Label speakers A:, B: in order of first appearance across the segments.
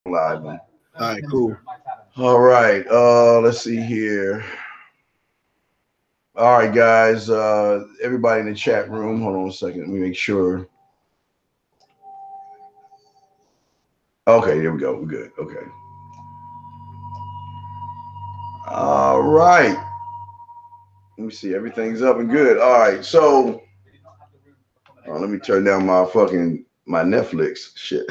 A: Live, man.
B: All right, cool.
A: All right. Let's see here. All right, guys. Everybody in the chat room. Hold on a second. Let me make sure. Okay, there we go. We're good. Okay. All right. Let me see. Everything's up and good. All right. So let me turn down my Netflix shit.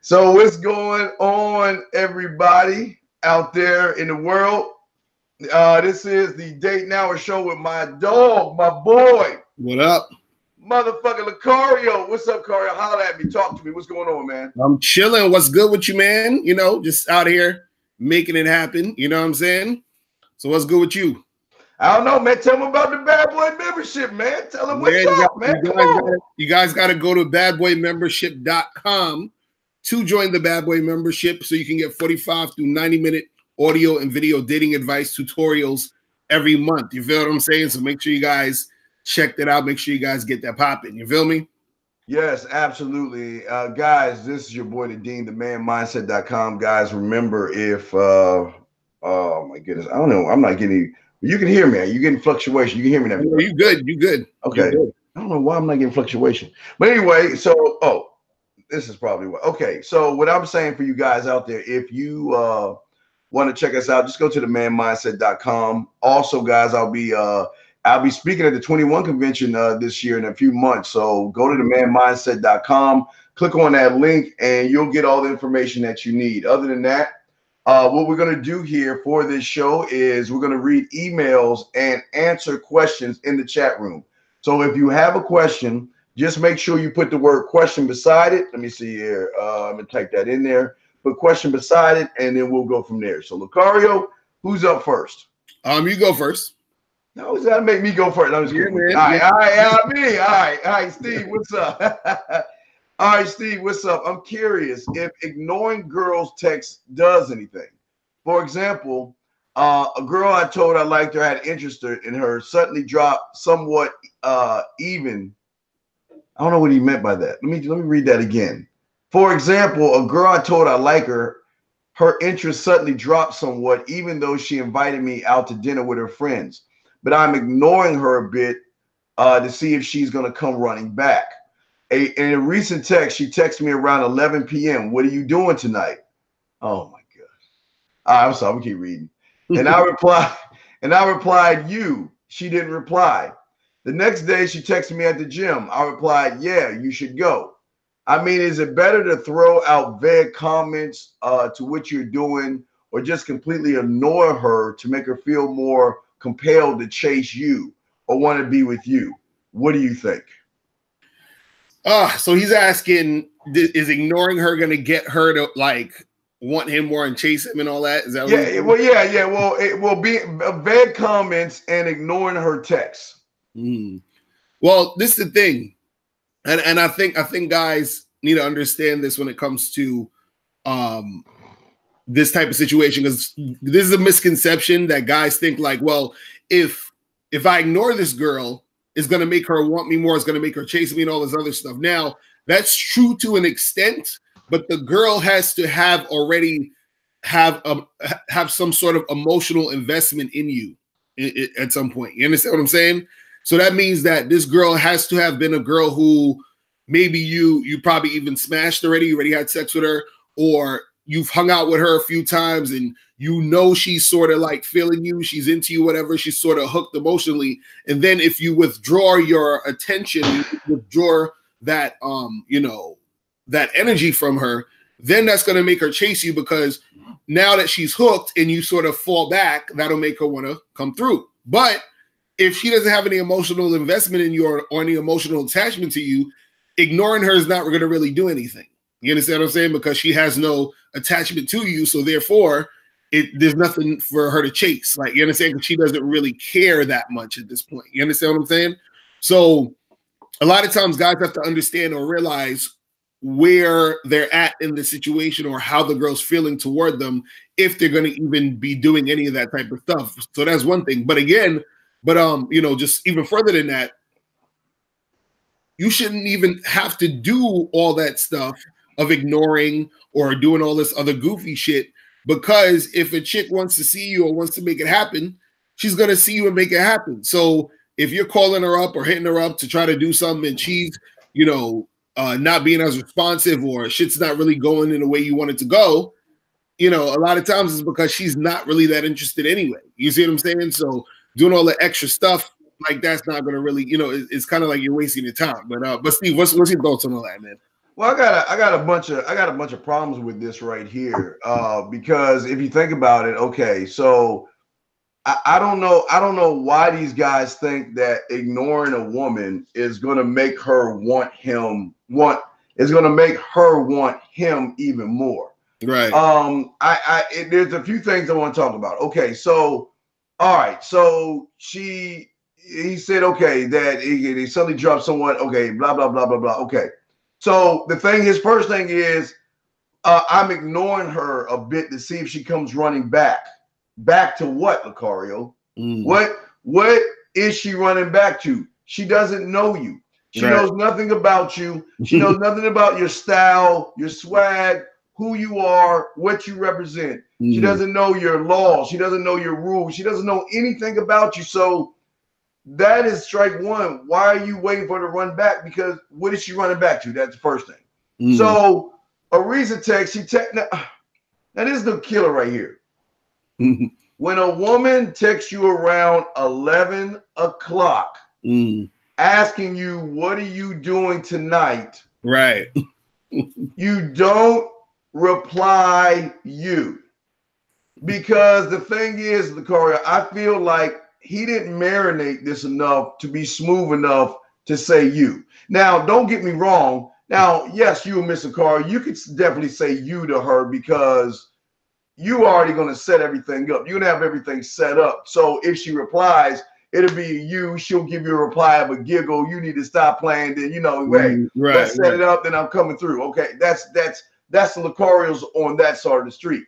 A: So what's going on, everybody out there in the world? This is the Date Now show with my dog, my boy.
B: What up?
A: Motherfucking Lucario. What's up, Cario? Holla at me. Talk to me. What's going on, man?
B: I'm chilling. What's good with you, man? You know, just out here making it happen. You know what I'm saying? So what's good with you?
A: I don't know, man. Tell them about the Bad Boy membership, man. Tell them what's up, man.
B: You guys got to go to badboymembership.com to join the Bad Boy membership so you can get 45 to 90-minute audio and video dating advice tutorials every month. You feel what I'm saying? So make sure you guys check that out. Make sure you guys get that popping. You feel me?
A: Yes, absolutely. Guys, this is your boy, the Dean, themanmindset.com. Guys, remember if, oh my goodness, I don't know. I'm not getting, you can hear me. You're getting fluctuation. You can hear me now.
B: You good. You good.
A: Okay.
B: Good.
A: I don't know why I'm not getting fluctuation. But anyway, so, this is probably what. Okay, so what I'm saying for you guys out there, if you want to check us out, just go to themanmindset.com. Also, guys, I'll be speaking at the 21 convention this year in a few months. So go to themanmindset.com, click on that link, and you'll get all the information that you need. Other than that, what we're going to do here for this show is we're going to read emails and answer questions in the chat room. So if you have a question, just make sure you put the word question beside it. Let me see here. I'm going to type that in there. Put question beside it, and then we'll go from there. So, Lucario, who's up first?
B: You go first.
A: No, it's got to make me go first. I'm just kidding. All right, Steve, what's up? All right, Steve, what's up? I'm curious if ignoring girls' texts does anything. For example, a girl I told I liked her, had interest in her, suddenly dropped somewhat even. I don't know what he meant by that. Let me read that again. For example, a girl I told I like her, her interest suddenly dropped somewhat, even though she invited me out to dinner with her friends. But I'm ignoring her a bit to see if she's going to come running back. In a recent text, she texted me around 11 p.m. What are you doing tonight? Oh my God. I'm sorry, I'm gonna keep reading. And I replied, you. She didn't reply. The next day, she texted me at the gym. I replied, yeah, you should go. I mean, is it better to throw out vague comments to what you're doing, or just completely ignore her to make her feel more compelled to chase you or want to be with you? What do you think?
B: So he's asking, is ignoring her going to get her to like want him more and chase him and all that? Is that what
A: yeah. Well, it will be vague comments and ignoring her texts.
B: Well, this is the thing, and I think guys need to understand this when it comes to this type of situation, because this is a misconception that guys think like, well, if I ignore this girl, it's going to make her want me more, it's going to make her chase me and all this other stuff. Now, that's true to an extent, but the girl has to have some sort of emotional investment in you at some point. You understand what I'm saying? So that means that this girl has to have been a girl who maybe you probably even smashed already, you already had sex with her, or you've hung out with her a few times and you know she's sort of like feeling you, she's into you, whatever, she's sort of hooked emotionally. And then if you withdraw your attention, you withdraw that that energy from her, then that's going to make her chase you, because now that she's hooked and you sort of fall back, that'll make her want to come through. But if she doesn't have any emotional investment in you or any emotional attachment to you, ignoring her is not going to really do anything. You understand what I'm saying? Because she has no attachment to you, so therefore there's nothing for her to chase. Like, you understand? Because she doesn't really care that much at this point. You understand what I'm saying? So a lot of times guys have to understand or realize where they're at in the situation or how the girl's feeling toward them if they're going to even be doing any of that type of stuff. So that's one thing. But again, just even further than that, you shouldn't even have to do all that stuff of ignoring or doing all this other goofy shit. Because if a chick wants to see you or wants to make it happen, she's going to see you and make it happen. So if you're calling her up or hitting her up to try to do something and she's, you know, not being as responsive or shit's not really going in the way you want it to go, you know, a lot of times it's because she's not really that interested anyway. You see what I'm saying? So doing all the extra stuff like that's not going to really, you know, it's kind of like you're wasting your time. But Steve, what's your thoughts on all that, man?
A: Well, I got a bunch of problems with this right here, because if you think about it, okay, so I don't know why these guys think that ignoring a woman is going to make her want him even more.
B: Right.
A: There's a few things I want to talk about. Okay, so all right, so he said okay that he suddenly dropped someone. Okay, blah blah blah blah blah. Okay. So his first thing is, I'm ignoring her a bit to see if she comes running back. Back to what, Lucario? What is she running back to? She doesn't know you. She knows nothing about you. She knows nothing about your style, your swag, who you are, what you represent. She doesn't know your laws. She doesn't know your rules. She doesn't know anything about you. So that is strike one. Why are you waiting for her to run back? Because what is she running back to? That's the first thing. So Ariza text, now this is the killer right here. When a woman texts you around 11 o'clock asking you, what are you doing tonight?
B: Right.
A: You don't reply you. Because the thing is, Lucario, I feel like he didn't marinate this enough to be smooth enough to say you. Now, don't get me wrong. Now, yes, you and Mr. Carr, you could definitely say you to her because you already going to set everything up. You're going to have everything set up. So if she replies, it'll be you. She'll give you a reply of a giggle. You need to stop playing. Then, you know, hey, let's set it up. Then I'm coming through. Okay, that's the Lucario's on that side of the street.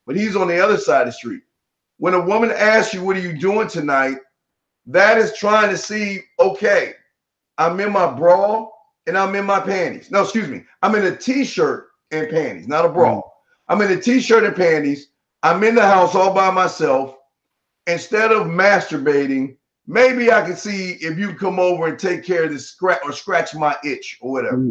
A: But he's on the other side of the street. When a woman asks you, what are you doing tonight? That is trying to see, okay, I'm in my bra and I'm in my panties. No, excuse me. I'm in a t-shirt and panties, not a bra. I'm in a t-shirt and panties. I'm in the house all by myself. Instead of masturbating, maybe I can see if you come over and take care of this scratch my itch or whatever.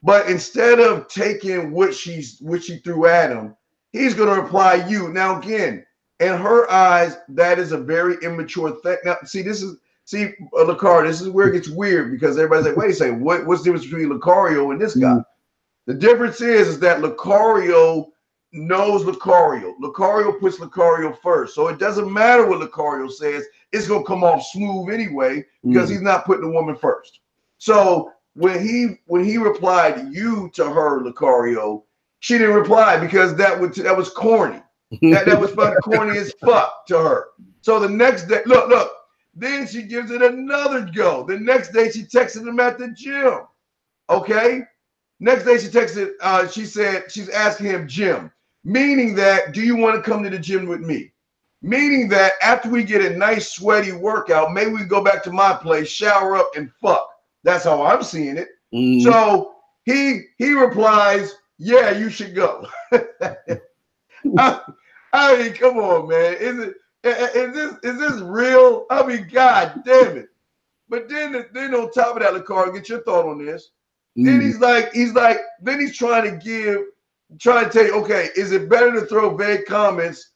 A: But instead of taking what she threw at him, he's going to reply you. Now, again, in her eyes, that is a very immature thing. Now, Lucario, this is where it gets weird because everybody's like, wait a second, what's the difference between Lucario and this guy? The difference is that Lucario knows Lucario. Lucario puts Lucario first. So it doesn't matter what Lucario says. It's going to come off smooth anyway because he's not putting the woman first. So when he replied you to her, Lucario, she didn't reply because that was corny. That was fucking corny as fuck to her. So the next day, look, then she gives it another go. The next day she texted him at the gym. Okay? Next day she texted, she said she's asking him gym, meaning that, do you want to come to the gym with me? Meaning that after we get a nice sweaty workout, maybe we go back to my place, shower up, and fuck. That's how I'm seeing it. So he replies, yeah, you should go. I mean, come on, man. Is this real? I mean, God damn it. But then on top of that, Lucario, get your thought on this. Then he's trying to tell you, okay, is it better to throw vague comments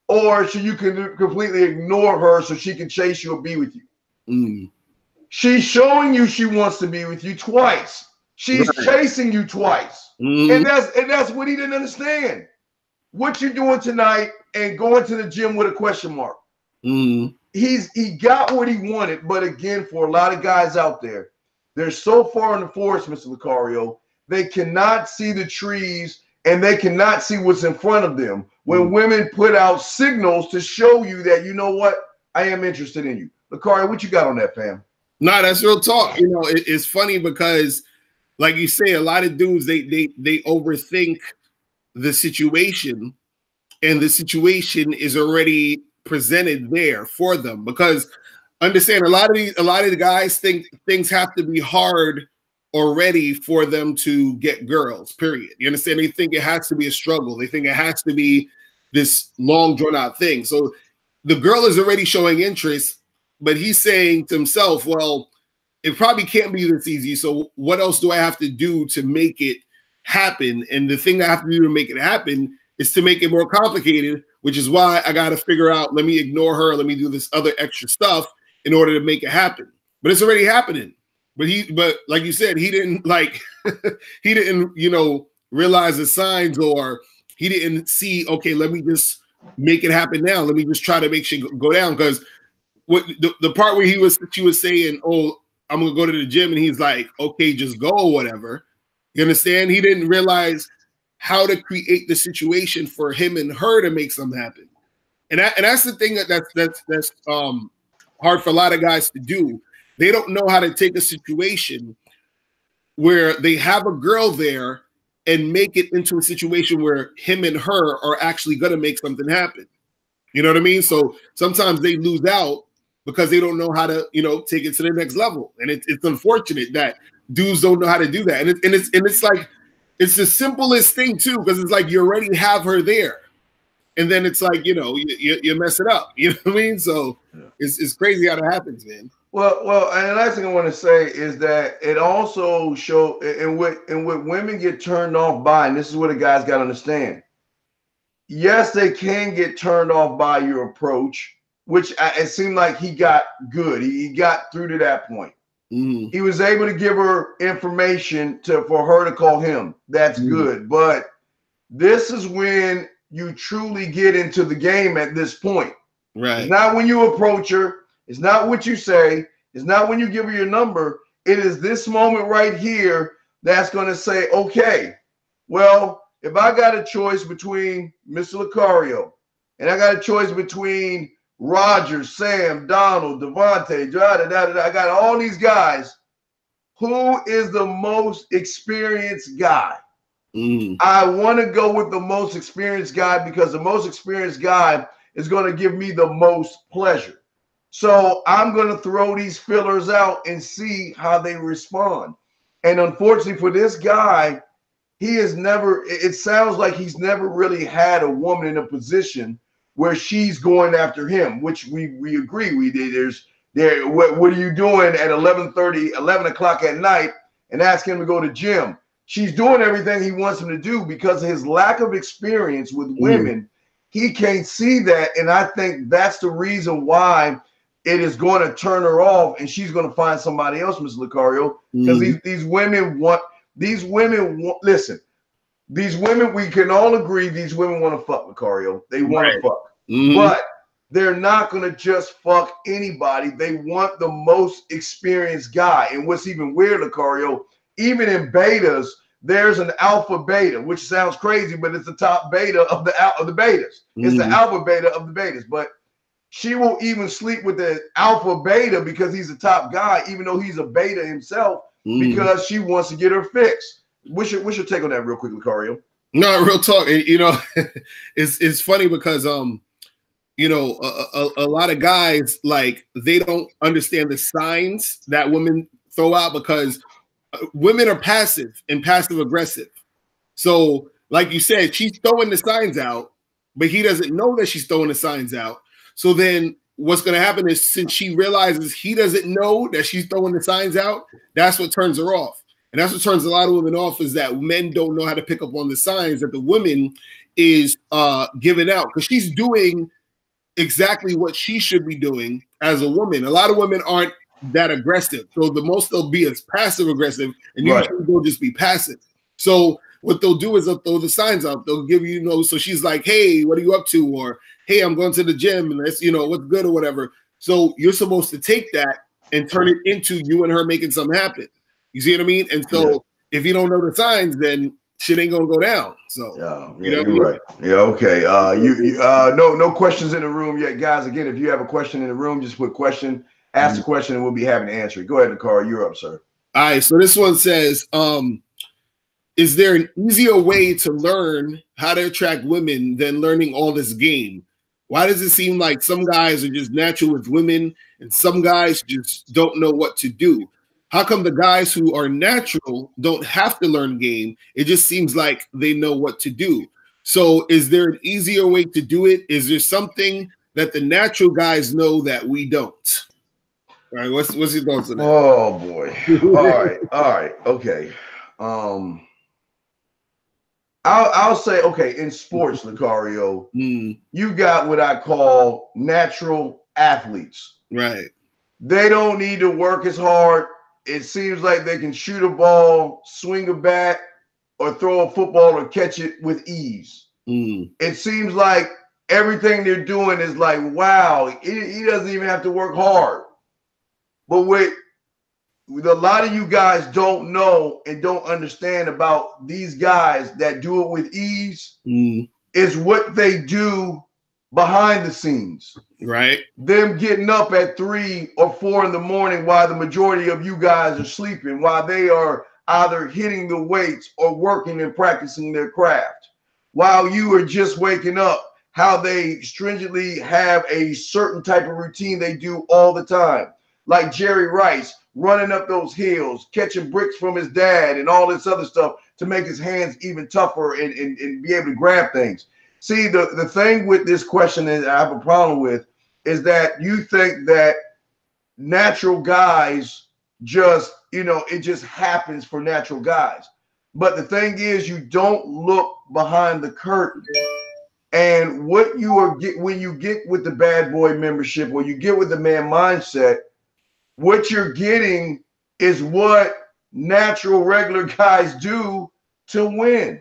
A: or should you completely ignore her so she can chase you or be with you? She's showing you she wants to be with you twice. She's chasing you twice. And that's what he didn't understand. What you doing tonight and going to the gym with a question mark. He got what he wanted, but again, for a lot of guys out there, they're so far in the forest, Mr. Lucario, they cannot see the trees and they cannot see what's in front of them when women put out signals to show you that, you know what, I am interested in you. Lucario, what you got on that, fam?
B: Nah, that's real talk. You know, it's funny because, like you say, a lot of dudes, they overthink the situation, and the situation is already presented there for them. Because understand, a lot of the guys think things have to be hard or ready for them to get girls, period. You understand? They think it has to be a struggle. They think it has to be this long, drawn out thing. So the girl is already showing interest, but he's saying to himself, well, it probably can't be this easy. So what else do I have to do to make it happen? And the thing I have to do to make it happen is to make it more complicated, which is why I got to figure out, let me ignore her. Let me do this other extra stuff in order to make it happen. But it's already happening. But like you said, he didn't he didn't, realize the signs, or he didn't see, okay, let me just make it happen now. Let me just try to make shit go down. Because what the part where she was saying, oh, I'm gonna go to the gym, and he's like, okay, just go or whatever. You understand? He didn't realize how to create the situation for him and her to make something happen. And that's the thing that's hard for a lot of guys to do. They don't know how to take a situation where they have a girl there and make it into a situation where him and her are actually going to make something happen. You know what I mean? So sometimes they lose out because they don't know how to, take it to the next level. And it's unfortunate that dudes don't know how to do that. And it's like, it's the simplest thing too, because it's like you already have her there. And then it's like, you mess it up. You know what I mean? So it's crazy how that happens, man.
A: Well, and the last thing I want to say is that it also shows, and what women get turned off by, and this is what the guys got to understand. Yes, they can get turned off by your approach, which it seemed like he got good. He got through to that point. Mm-hmm. He was able to give her information for her to call him. That's good. But this is when you truly get into the game at this point.
B: Right.
A: It's not when you approach her. It's not what you say. It's not when you give her your number. It is this moment right here that's going to say, okay, well, if I got a choice between Mr. Lucario and I got a choice between Roger, Sam, Donald, Devontae, I got all these guys, who is the most experienced guy? I want to go with the most experienced guy because the most experienced guy is going to give me the most pleasure. So I'm going to throw these fillers out and see how they respond. And unfortunately for this guy, it sounds like he's never really had a woman in a position where she's going after him, which we agree we did. What are you doing at 11 o'clock at night and asking him to go to gym? She's doing everything he wants him to do because of his lack of experience with women. He can't see that. And I think that's the reason why it is going to turn her off, and she's going to find somebody else, Mr. Lucario, because these women want, listen, these women, we can all agree these women want to fuck, Lucario. They want to fuck. But they're not going to just fuck anybody. They want the most experienced guy. And what's even weird, Lucario, even in betas, there's an alpha beta, which sounds crazy, but it's the top beta of the betas. It's the alpha beta of the betas. But she will even sleep with the alpha beta because he's a top guy, even though he's a beta himself, because she wants to get her fix. What's your take on that real quick, Lucario?
B: No, real talk. It's funny because a lot of guys, like, they don't understand the signs that women throw out because women are passive and passive aggressive. So like you said, she's throwing the signs out, but he doesn't know that she's throwing the signs out. So then what's going to happen is, since she realizes he doesn't know that she's throwing the signs out, that's what turns her off. And that's what turns a lot of women off, is that men don't know how to pick up on the signs that the woman is giving out, because she's doing exactly what she should be doing as a woman. A lot of women aren't that aggressive. So the most they'll be is passive aggressive, and usually they'll just be passive. So what they'll do is they'll throw the signs out. They'll give you, so she's like, hey, what are you up to? Or, hey, I'm going to the gym, and let's, what's good or whatever. So you're supposed to take that and turn it into you and her making something happen. You see what I mean? And so if you don't know the signs, then shit ain't gonna go down. So
A: you're right. Yeah, okay. No questions in the room yet, guys. Again, if you have a question in the room, just put question, ask the question, and we'll be happy to answer it. Go ahead, Nicole. You're up, sir.
B: All right. So this one says, is there an easier way to learn how to attract women than learning all this game? Why does it seem like some guys are just natural with women and some guys just don't know what to do? How come the guys who are natural don't have to learn game? It just seems like they know what to do. So is there an easier way to do it? Is there something that the natural guys know that we don't? All right, what's your thoughts on that?
A: Oh boy. All right, okay. I'll say, okay, in sports, Lucario, you got what I call natural athletes.
B: Right.
A: They don't need to work as hard. It seems like they can shoot a ball, swing a bat, or throw a football or catch it with ease. It seems like everything they're doing is like, wow, he doesn't even have to work hard. But what a lot of you guys don't know and don't understand about these guys that do it with ease is what they do behind the scenes.
B: Right.
A: Them getting up at 3 or 4 in the morning while the majority of you guys are sleeping, while they are either hitting the weights or working and practicing their craft. While you are just waking up, how they stringently have a certain type of routine they do all the time. Like Jerry Rice running up those hills, catching bricks from his dad and all this other stuff to make his hands even tougher and be able to grab things. See, the thing with this question that I have a problem with is that you think that natural guys just, it just happens for natural guys. But the thing is, you don't look behind the curtain. And what you are when you get with the bad boy membership or you get with the man mindset, what you're getting is what natural regular guys do to win.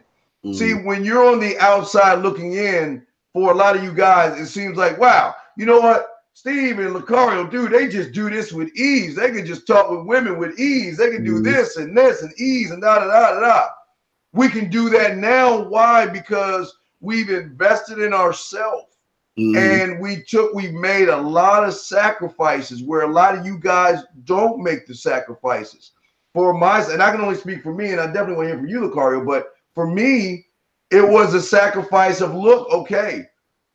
A: See, when you're on the outside looking in, for a lot of you guys, it seems like, wow, you know what? Steve and Lucario, dude, they just do this with ease. They can just talk with women with ease. They can do this and ease and da-da-da-da-da. We can do that now. Why? Because we've invested in ourselves. And we made a lot of sacrifices where a lot of you guys don't make the sacrifices. And I can only speak for me, and I definitely want to hear from you, Lucario, but for me, it was a sacrifice of, look, okay,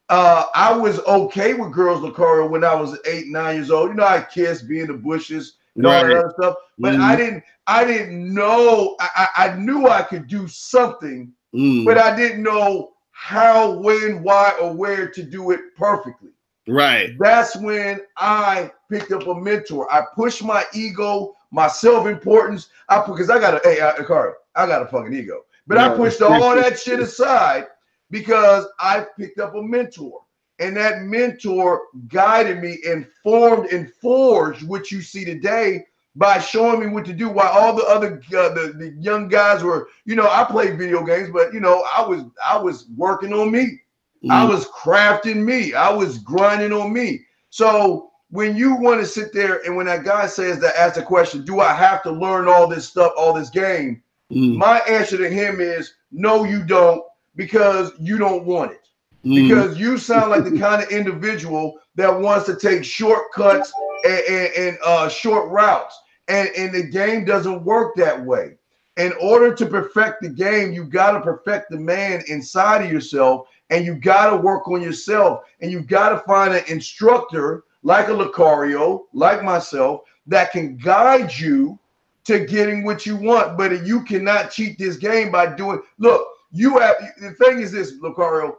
A: I was okay with girls, Lucario, when I was 8, 9 years old. I kissed, be in the bushes and all that other stuff. But I didn't know. I knew I could do something, but I didn't know how, when, why, or where to do it perfectly.
B: Right.
A: That's when I picked up a mentor. I pushed my ego, my self-importance. Because I got a fucking ego. But I pushed all that shit aside because I picked up a mentor. And that mentor guided me and formed and forged what you see today by showing me what to do, while all the other the young guys were, I played video games, but I was working on me. I was crafting me. I was grinding on me. So when you want to sit there and when that guy asks the question, do I have to learn all this stuff, all this game? My answer to him is no, you don't, because you don't want it. Because you sound like the kind of individual that wants to take shortcuts and short routes. And the game doesn't work that way. In order to perfect the game, you got to perfect the man inside of yourself, and you got to work on yourself, and you got to find an instructor like a Lucario, like myself, that can guide you to getting what you want. But you cannot cheat this game by doing, look, the thing is this, Lucario,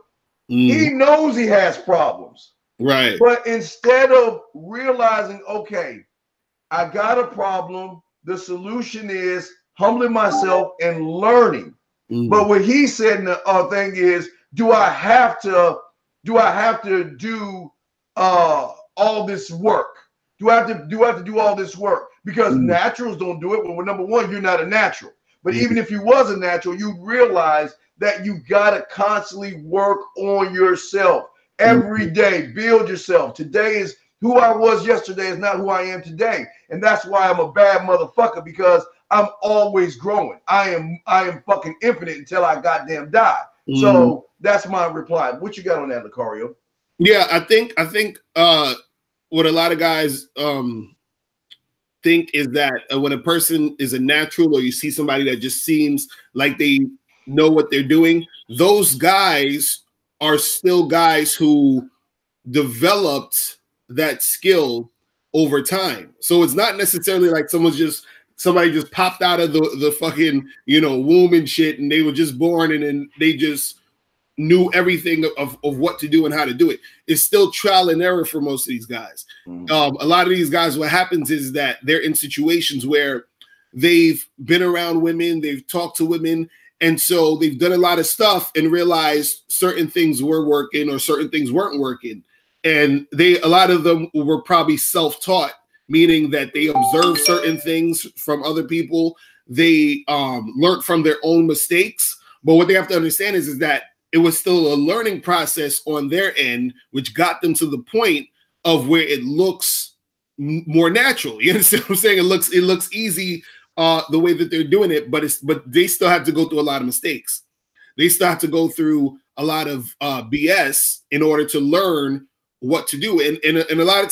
A: he knows he has problems.
B: Right.
A: But instead of realizing, okay, I got a problem, the solution is humbling myself and learning. But what he said in the thing is, do I have to do all this work? Do I have to do all this work? Because naturals don't do it. Well, number one, you're not a natural. But even if you was a natural, you realize that you got to constantly work on yourself every day. Build yourself. Today is who I was yesterday is not who I am today. And that's why I'm a bad motherfucker, because I'm always growing. I am fucking infinite until I goddamn die. So that's my reply. What you got on that, Lucario?
B: Yeah, I think what a lot of guys think is that when a person is a natural, or you see somebody that just seems like they know what they're doing, those guys are still guys who developed that skill over time. So it's not necessarily like someone's just somebody just popped out of the fucking, you know, womb and shit, and they were just born, and then they just knew everything of what to do and how to do it. It's still trial and error for most of these guys. A lot of these guys, what happens is that they're in situations where they've been around women, they've talked to women, and so they've done a lot of stuff and realized certain things were working or certain things weren't working. And a lot of them were probably self-taught, meaning that they observed certain things from other people. They learned from their own mistakes. But what they have to understand is that it was still a learning process on their end, which got them to the point of where it looks more natural. You understand what I'm saying? It looks easy the way that they're doing it, but they still have to go through a lot of mistakes. They still have to go through a lot of BS in order to learn what to do. And a lot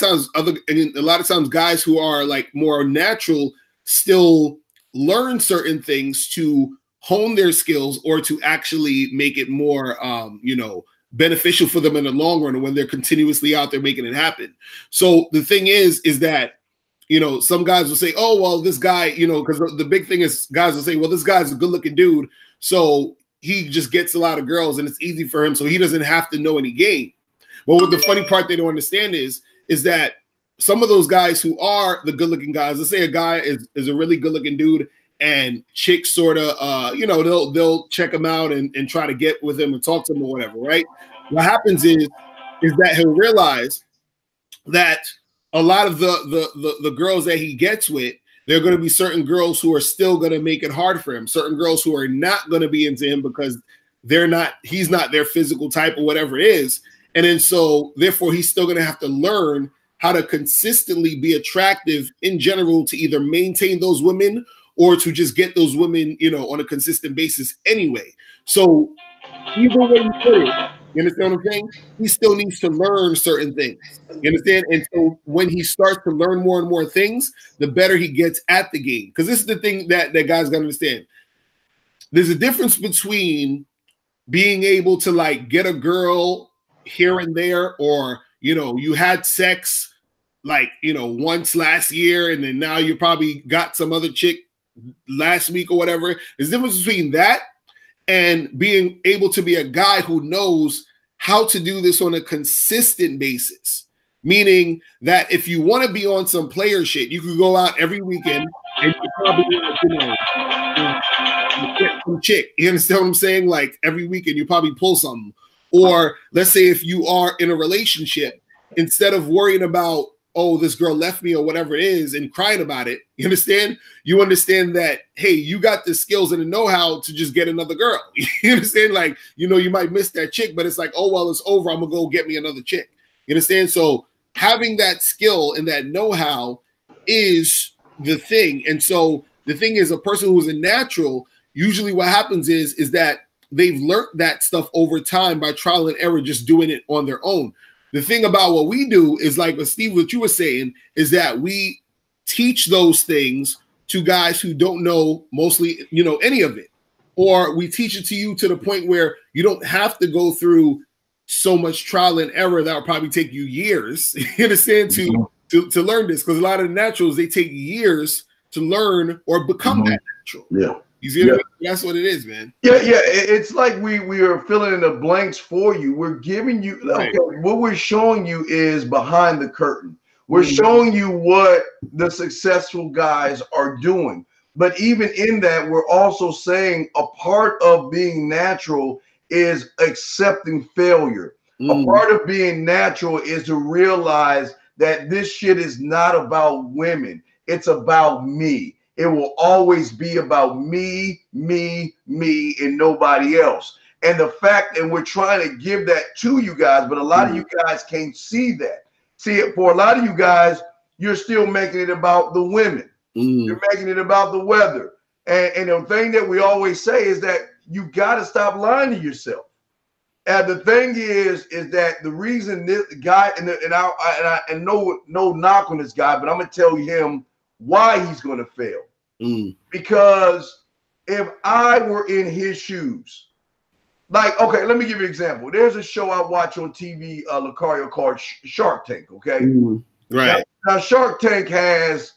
B: of times guys who are like more natural still learn certain things to hone their skills or to actually make it more, you know, beneficial for them in the long run when they're continuously out there making it happen. So the thing is that, you know, some guys will say, oh, well, this guy, you know, because the big thing is guys will say, well, this guy's a good looking dude, so he just gets a lot of girls and it's easy for him, so he doesn't have to know any game. But what the funny part they don't understand is that some of those guys who are the good looking guys, let's say a guy is a really good looking dude, and chicks sort of, you know, they'll check him out and try to get with him and talk to him or whatever, right? What happens is that he'll realize that a lot of the girls that he gets with, there are going to be certain girls who are still going to make it hard for him. Certain girls who are not going to be into him because he's not their physical type or whatever it is. And then so therefore he's still going to have to learn how to consistently be attractive in general to either maintain those women or to just get those women, you know, on a consistent basis anyway. So either way you put it, you understand what I'm saying? He still needs to learn certain things. You understand? And so when he starts to learn more and more things, the better he gets at the game. Because this is the thing that guys got to understand. There's a difference between being able to like get a girl here and there, or, you know, you had sex like, you know, once last year, and then now you probably got some other chick last week or whatever. There's a difference between that and being able to be a guy who knows how to do this on a consistent basis. Meaning that if you want to be on some player shit, you could go out every weekend and you probably, you know, get some chick. You understand what I'm saying? Like every weekend you probably pull something. Or let's say if you are in a relationship, instead of worrying about, oh, this girl left me or whatever it is and crying about it, you understand? You understand that, hey, you got the skills and the know-how to just get another girl. You understand? Like, you know, you might miss that chick, but it's like, oh, well, it's over. I'm going to go get me another chick. You understand? So having that skill and that know-how is the thing. And so the thing is, a person who's a natural, usually what happens is that they've learned that stuff over time by trial and error, just doing it on their own. The thing about what we do is, like Steve, what you were saying, is that we teach those things to guys who don't know mostly, you know, any of it. Or we teach it to you to the point where you don't have to go through so much trial and error that will probably take you years, you understand, to learn this. Because a lot of the naturals, they take years to learn or become that natural.
A: Yeah.
B: You see what I mean? That's what it is, man.
A: Yeah. It's like we are filling in the blanks for you. We're giving you, okay, what we're showing you is behind the curtain. We're showing you what the successful guys are doing. But even in that, we're also saying a part of being natural is accepting failure. A part of being natural is to realize that this shit is not about women. It's about me. It will always be about me, me, me, and nobody else. And the fact, and we're trying to give that to you guys, but a lot of you guys can't see that. See, for a lot of you guys, you're still making it about the women. You're making it about the weather. And the thing that we always say is that you got to stop lying to yourself. And the thing is that the reason this guy, and no knock on this guy, but I'm going to tell him why he's going to fail. Because if I were in his shoes, like, okay, let me give you an example. There's a show I watch on TV, Lucario, called Shark Tank, okay?
B: Right.
A: Now Shark Tank has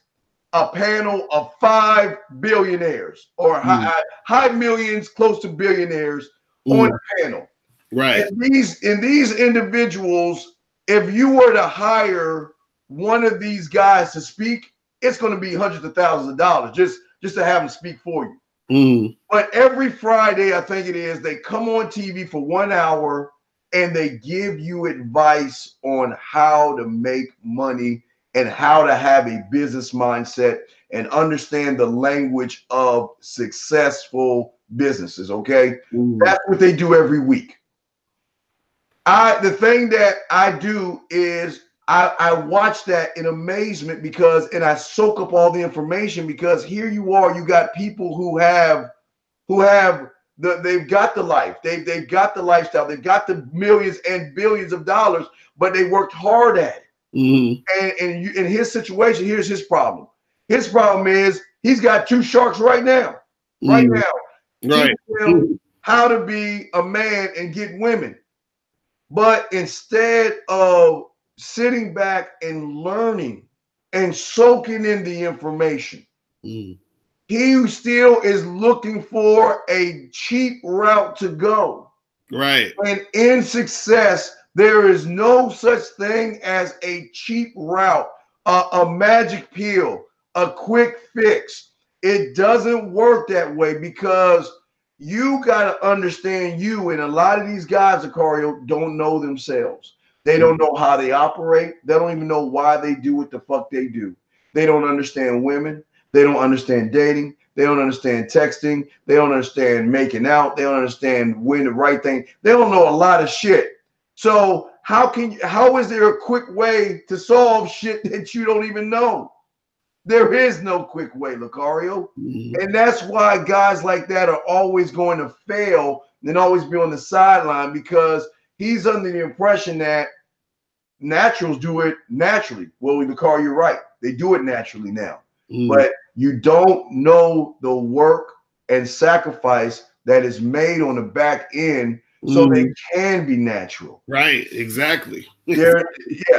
A: a panel of 5 billionaires or high millions, close to billionaires on the panel.
B: Right.
A: And these individuals, if you were to hire one of these guys to speak, it's going to be hundreds of thousands of dollars just to have them speak for you. But every Friday, I think it is, they come on TV for 1 hour and they give you advice on how to make money and how to have a business mindset and understand the language of successful businesses. Okay. That's what they do every week. The thing that I do is I watch that in amazement and I soak up all the information, because here you are, you got people who have they've got the life, they've got the lifestyle, they've got the millions and billions of dollars, but they worked hard at it. And in his situation, here's his problem. His problem is he's got 2 sharks right now. Right. Teaching him how to be a man and get women. But instead of sitting back and learning and soaking in the information, he still is looking for a cheap route to go.
B: Right.
A: And in success, there is no such thing as a cheap route, a magic pill, a quick fix. It doesn't work that way, because you got to understand you. And a lot of these guys, Acario, don't know themselves. They don't know how they operate. They don't even know why they do what the fuck they do. They don't understand women. They don't understand dating. They don't understand texting. They don't understand making out. They don't understand when the right thing. They don't know a lot of shit. So how is there a quick way to solve shit that you don't even know? There is no quick way, Lucario. And that's why guys like that are always going to fail and always be on the sideline, because he's under the impression that naturals do it naturally. Well, Lucario, you're right. They do it naturally now. But you don't know the work and sacrifice that is made on the back end so they can be natural.
B: Right, exactly.
A: Yeah.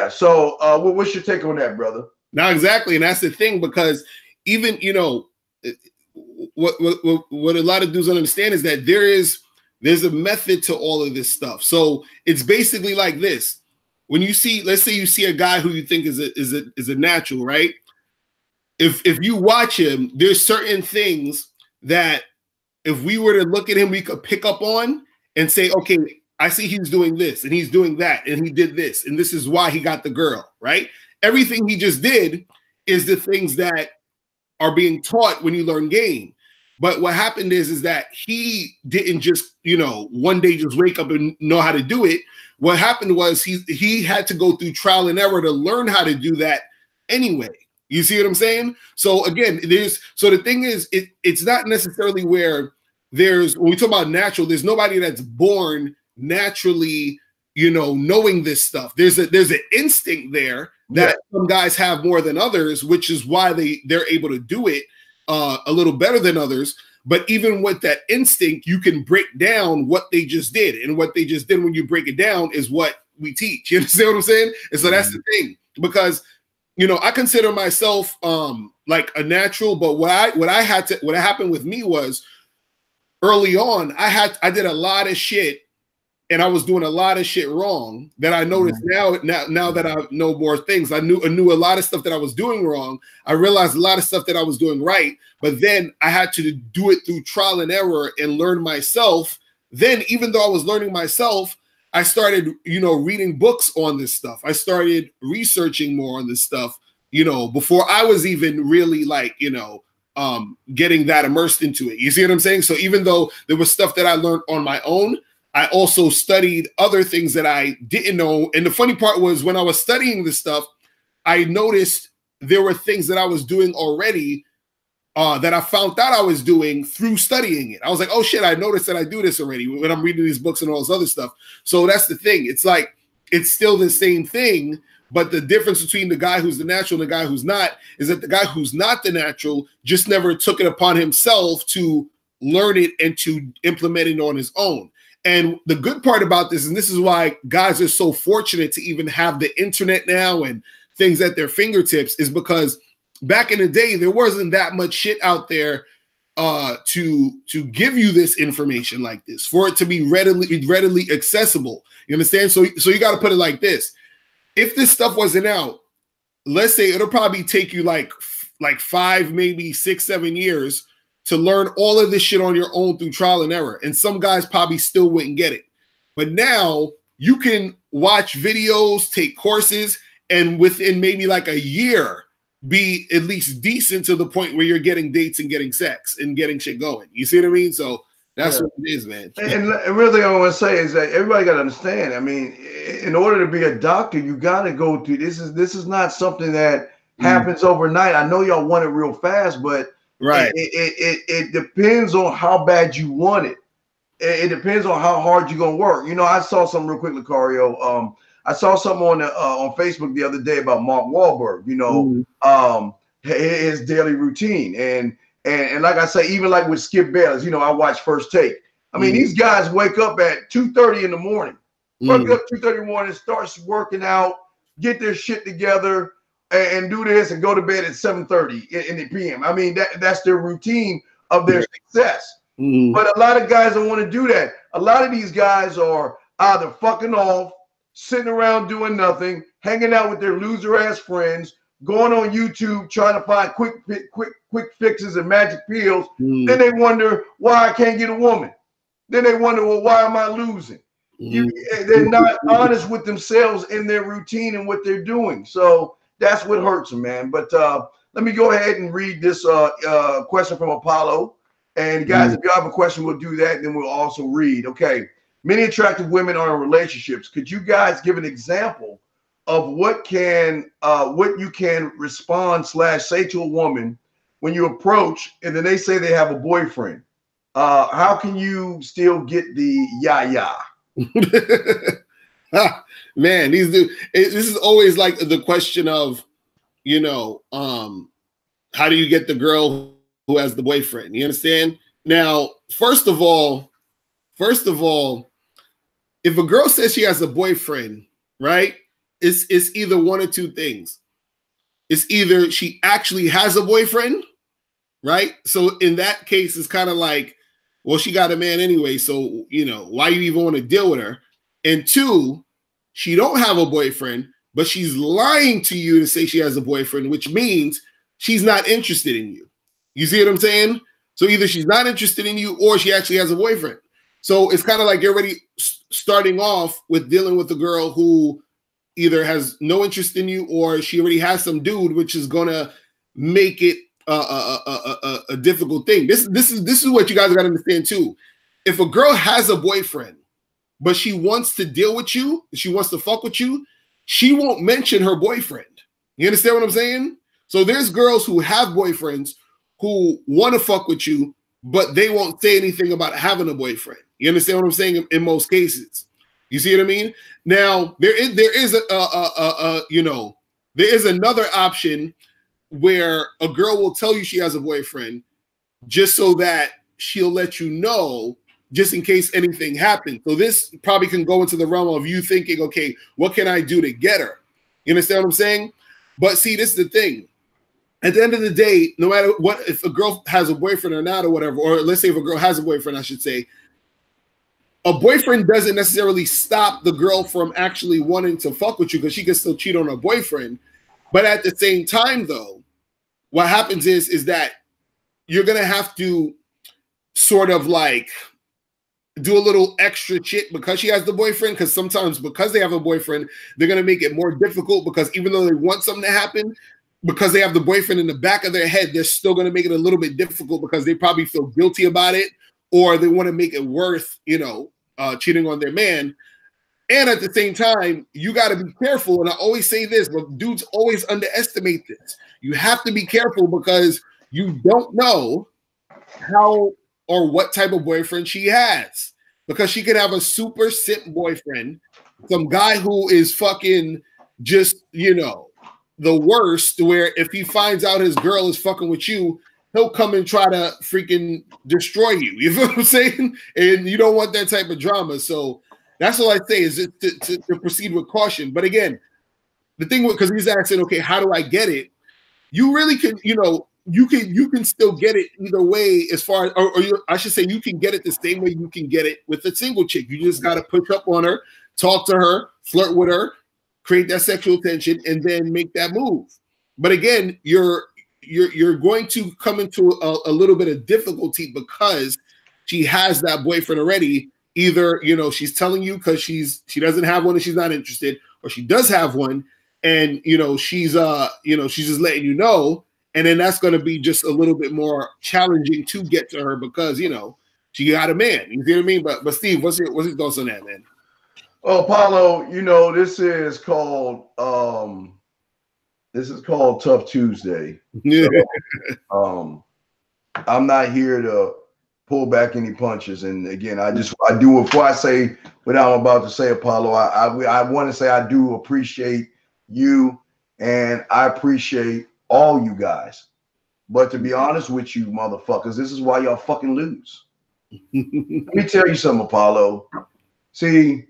A: So what's your take on that, brother?
B: Now, exactly. And that's the thing, because even, what a lot of dudes don't understand is that there's a method to all of this stuff. So it's basically like this. When you see, let's say you see a guy who you think is a natural, right? If you watch him, there's certain things that if we were to look at him, we could pick up on and say, okay, I see he's doing this and he's doing that and he did this and this is why he got the girl, right? Everything he just did is the things that are being taught when you learn game. But what happened is that he didn't just, one day just wake up and know how to do it. What happened was he had to go through trial and error to learn how to do that anyway. You see what I'm saying? So again, the thing is, it's not necessarily where when we talk about natural, there's nobody that's born naturally, knowing this stuff. There's an instinct there that some guys have more than others, which is why they're able to do it a little better than others. But even with that instinct, you can break down what they just did. And what they just did when you break it down is what we teach. You understand what I'm saying? And so that's the thing, because I consider myself like a natural, but what happened with me was early on, I did a lot of shit. And I was doing a lot of shit wrong that I noticed now that I know more things. I knew a lot of stuff that I was doing wrong. I realized a lot of stuff that I was doing right, but then I had to do it through trial and error and learn myself. Then, even though I was learning myself, I started, reading books on this stuff. I started researching more on this stuff, before I was even really getting that immersed into it. You see what I'm saying? So even though there was stuff that I learned on my own, I also studied other things that I didn't know. And the funny part was, when I was studying this stuff, I noticed there were things that I was doing already that I found out I was doing through studying it. I was like, oh shit, I noticed that I do this already when I'm reading these books and all this other stuff. So that's the thing. It's like, it's still the same thing, but the difference between the guy who's the natural and the guy who's not is that the guy who's not the natural just never took it upon himself to learn it and to implement it on his own. And the good part about this, and this is why guys are so fortunate to even have the internet now and things at their fingertips, is because back in the day, there wasn't that much shit out there to give you this information like this, for it to be readily accessible. You understand? So you got to put it like this. If this stuff wasn't out, let's say it'll probably take you like 5, maybe 6, 7 years to learn all of this shit on your own through trial and error. And some guys probably still wouldn't get it. But now you can watch videos, take courses, and within maybe like a year, be at least decent to the point where you're getting dates and getting sex and getting shit going. You see what I mean? So that's what it is, man.
A: And the real thing I want to say is that everybody got to understand. I mean, in order to be a doctor, you got to go through this. Is not something that happens overnight. I know y'all want it real fast, but it depends on how bad you want it. It depends on how hard you're gonna work. You know, I saw something real quick, Lucario. I saw something on Facebook the other day about Mark Wahlberg. You know, his daily routine, and like I say, even like with Skip Bayless, you know, I watch First Take. I mean, these guys wake up at 2:30 in the morning. Wake up 2:30 in the morning, starts working out, get their shit together, and do this, and go to bed at 7:30 in the PM. I mean, that's their routine of their success. But a lot of guys don't want to do that. A lot of these guys are either fucking off, sitting around doing nothing, hanging out with their loser ass friends, going on YouTube trying to find quick fixes and magic pills. Then they wonder why I can't get a woman. Then they wonder, well, why am I losing? They're not honest with themselves in their routine and what they're doing. So that's what hurts them, man. But let me go ahead and read this question from Apollo. And guys, if you have a question, we'll do that. And then we'll also read. Okay. Many attractive women are in relationships. Could you guys give an example of what you can respond / say to a woman when you approach and then they say they have a boyfriend? How can you still get the yah?
B: Man, this is always like the question of, you know, how do you get the girl who has the boyfriend? You understand? Now, first of all, if a girl says she has a boyfriend, right? It's either one or two things. It's either she actually has a boyfriend, right? So in that case, it's kind of like, well, she got a man anyway, so, you know, why you even want to deal with her? And two, she don't have a boyfriend, but she's lying to you to say she has a boyfriend, which means she's not interested in you. You see what I'm saying? So either she's not interested in you or she actually has a boyfriend. So it's kind of like you're already starting off with dealing with a girl who either has no interest in you or she already has some dude, which is going to make it a difficult thing. This is what you guys got to understand too. If a girl has a boyfriend, but she wants to deal with you, she wants to fuck with you, she won't mention her boyfriend. You understand what I'm saying? So there's girls who have boyfriends who want to fuck with you, but they won't say anything about having a boyfriend. You understand what I'm saying? In most cases, you see what I mean? Now there is another option where a girl will tell you she has a boyfriend just so that she'll let you know, just in case anything happens. So this probably can go into the realm of you thinking, okay, what can I do to get her? You understand what I'm saying? But see, this is the thing. At the end of the day, no matter what, if a girl has a boyfriend or not or whatever, or let's say if a girl has a boyfriend, I should say, a boyfriend doesn't necessarily stop the girl from actually wanting to fuck with you because she can still cheat on her boyfriend. But at the same time, though, what happens is that you're going to have to sort of like do a little extra shit because she has the boyfriend, because sometimes because they have a boyfriend, they're going to make it more difficult because even though they want something to happen, because they have the boyfriend in the back of their head, they're still going to make it a little bit difficult because they probably feel guilty about it or they want to make it worth, cheating on their man. And at the same time, you got to be careful. And I always say this, but dudes always underestimate this. You have to be careful because you don't know how or what type of boyfriend she has. Because she could have a super simp boyfriend, some guy who is fucking just, the worst, where if he finds out his girl is fucking with you, he'll come and try to freaking destroy you. You feel what I'm saying? And you don't want that type of drama. So that's all I say is to proceed with caution. But again, the thing, because he's asking, okay, how do I get it? you really can, you can still get it either way as far as, I should say, you can get it the same way you can get it with a single chick. You just got to push up on her, talk to her, flirt with her, create that sexual tension, and then make that move. But again, you're going to come into a little bit of difficulty because she has that boyfriend already. Either, she's telling you because she doesn't have one and she's not interested, or she does have one and, she's just letting you know. And then that's going to be just a little bit more challenging to get to her because, she got a man. You see what I mean? But Steve, what's your thoughts on that, man?
A: Oh, Paulo, this is called Tough Tuesday. So, I'm not here to pull back any punches. And again, I do, before I say what I'm about to say, Apollo, I want to say I do appreciate you and I appreciate all you guys. But to be honest with you, motherfuckers, this is why y'all fucking lose. Let me tell you something, Apollo. See,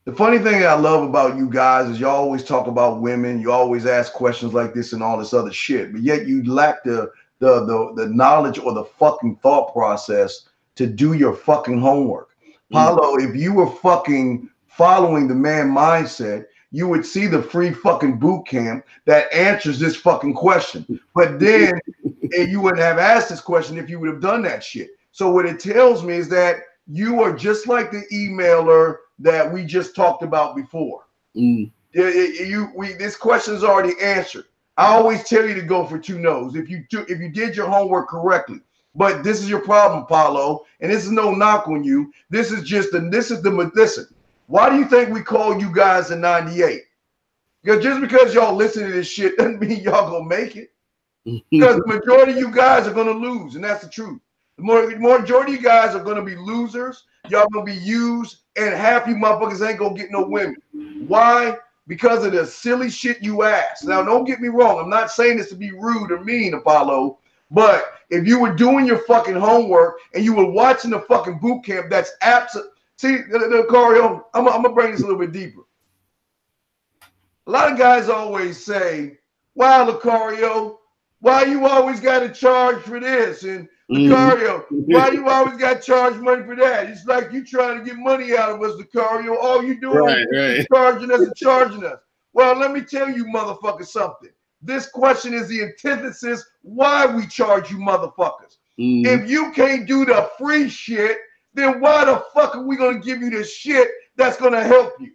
A: the funny thing I love about you guys is y'all always talk about women. You always ask questions like this and all this other shit, but yet you lack the knowledge or the fucking thought process to do your fucking homework. Paulo, if you were fucking following the man mindset, you would see the free fucking boot camp that answers this fucking question. But then you wouldn't have asked this question if you would have done that shit. So what it tells me is that you are just like the emailer that we just talked about before. This question is already answered. I always tell you to go for 2 no's if you did your homework correctly. But this is your problem, Paulo, and this is no knock on you. This is listen. Why do you think we call you guys a 98? Because just because y'all listen to this shit doesn't mean y'all gonna make it. Because the majority of you guys are gonna lose, and that's the truth. The majority of you guys are gonna be losers. Y'all gonna be used, and half you motherfuckers ain't gonna get no women. Why? Because of the silly shit you ask. Now, don't get me wrong. I'm not saying this to be rude or mean, Apollo. But if you were doing your fucking homework and you were watching the fucking boot camp, that's absolute. See, Lucario, I'm gonna bring this a little bit deeper. A lot of guys always say, "Wow, Lucario, why you always got to charge for this?" And Lucario, why you always got to charge money for that? It's like you trying to get money out of us, Lucario. All you doing is charging us and charging us. Well, let me tell you, motherfucker, something. This question is the antithesis why we charge you motherfuckers. If you can't do the free shit, then why the fuck are we going to give you the shit that's going to help you?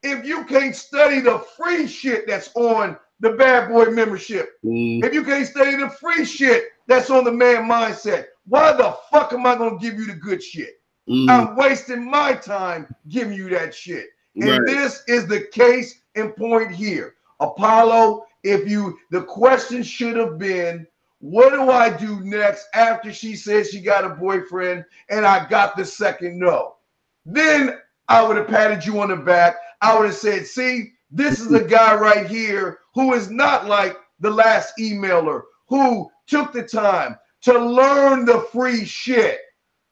A: If you can't study the free shit that's on the Bad Boy membership, if you can't study the free shit that's on the Man Mindset, why the fuck am I going to give you the good shit? I'm wasting my time giving you that shit. And this is the case in point here. Apollo, the question should have been, what do I do next after she says she got a boyfriend and I got the second no? Then I would have patted you on the back. I would have said, see, this is a guy right here who is not like the last emailer who took the time to learn the free shit,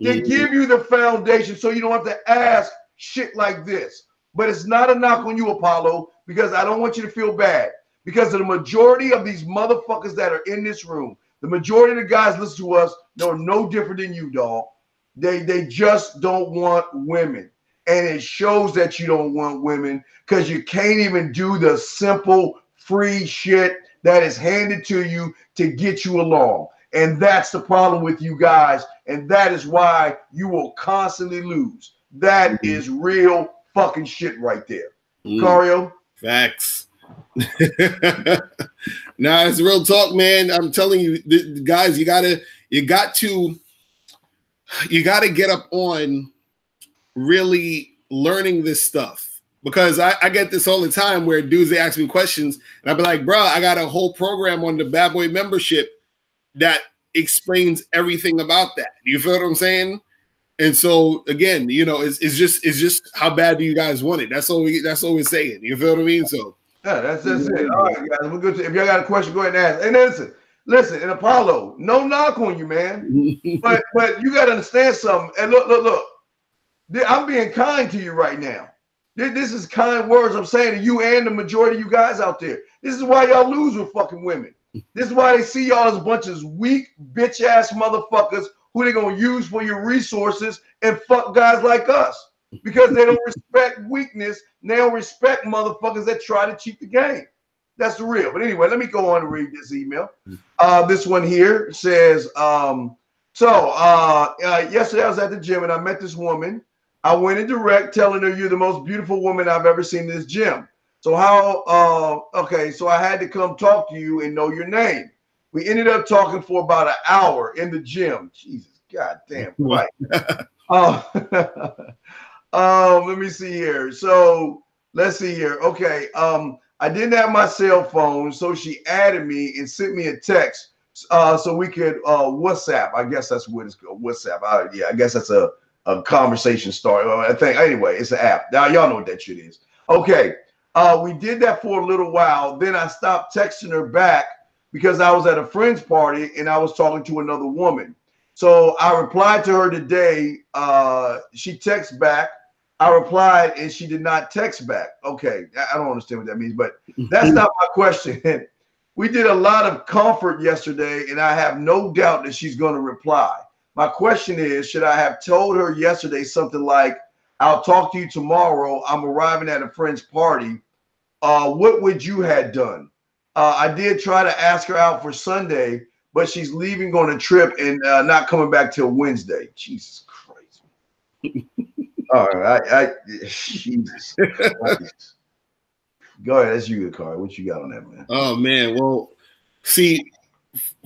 A: to give you the foundation so you don't have to ask shit like this. But it's not a knock on you, Apollo, because I don't want you to feel bad. Because of the majority of these motherfuckers that are in this room, the majority of the guys listen to us, they're no different than you, dog. They just don't want women. And it shows that you don't want women because you can't even do the simple free shit that is handed to you to get you along. And that's the problem with you guys. And that is why you will constantly lose. That is real fucking shit right there. Cario?
B: Facts. Nah, it's real talk, man. I'm telling you, guys, you gotta get up on really learning this stuff, because I get this all the time where dudes, they ask me questions and I'll be like, bro, I got a whole program on the Bad Boy membership that explains everything about that. You feel what I'm saying? And so again, it's just how bad do you guys want it? That's all we're saying. You feel what I mean? So
A: yeah, that's it. All right, guys, we're good. If y'all got a question, go ahead and ask. And listen, and Apollo, no knock on you, man. but you got to understand something. And look. I'm being kind to you right now. This is kind words I'm saying to you and the majority of you guys out there. This is why y'all lose with fucking women. This is why they see y'all as a bunch of weak, bitch-ass motherfuckers who they're going to use for your resources and fuck guys like us. Because they don't respect weakness. They don't respect motherfuckers that try to cheat the game. That's the real. But anyway, let me go on and read this email. This one here says, yesterday I was at the gym and I met this woman. I went in direct telling her, you're the most beautiful woman I've ever seen in this gym. So so I had to come talk to you and know your name. We ended up talking for about an hour in the gym. Jesus, goddamn, right. Let me see here. So let's see here. Okay. I didn't have my cell phone, so she added me and sent me a text so we could WhatsApp. I guess that's what it's called. WhatsApp. I guess that's a conversation start. I think anyway, it's an app. Now y'all know what that shit is. Okay. We did that for a little while. Then I stopped texting her back because I was at a friend's party and I was talking to another woman. So I replied to her today. She texted back. I replied and she did not text back. Okay, I don't understand what that means, but that's not my question. We did a lot of comfort yesterday and I have no doubt that she's going to reply. My question is, should I have told her yesterday something like, I'll talk to you tomorrow. I'm arriving at a friend's party. What would you have done? I did try to ask her out for Sunday, but she's leaving on a trip and not coming back till Wednesday. Jesus Christ. All right, Jesus Christ. Go ahead, that's you, Car. What you got on that, man?
B: Oh man, well, see,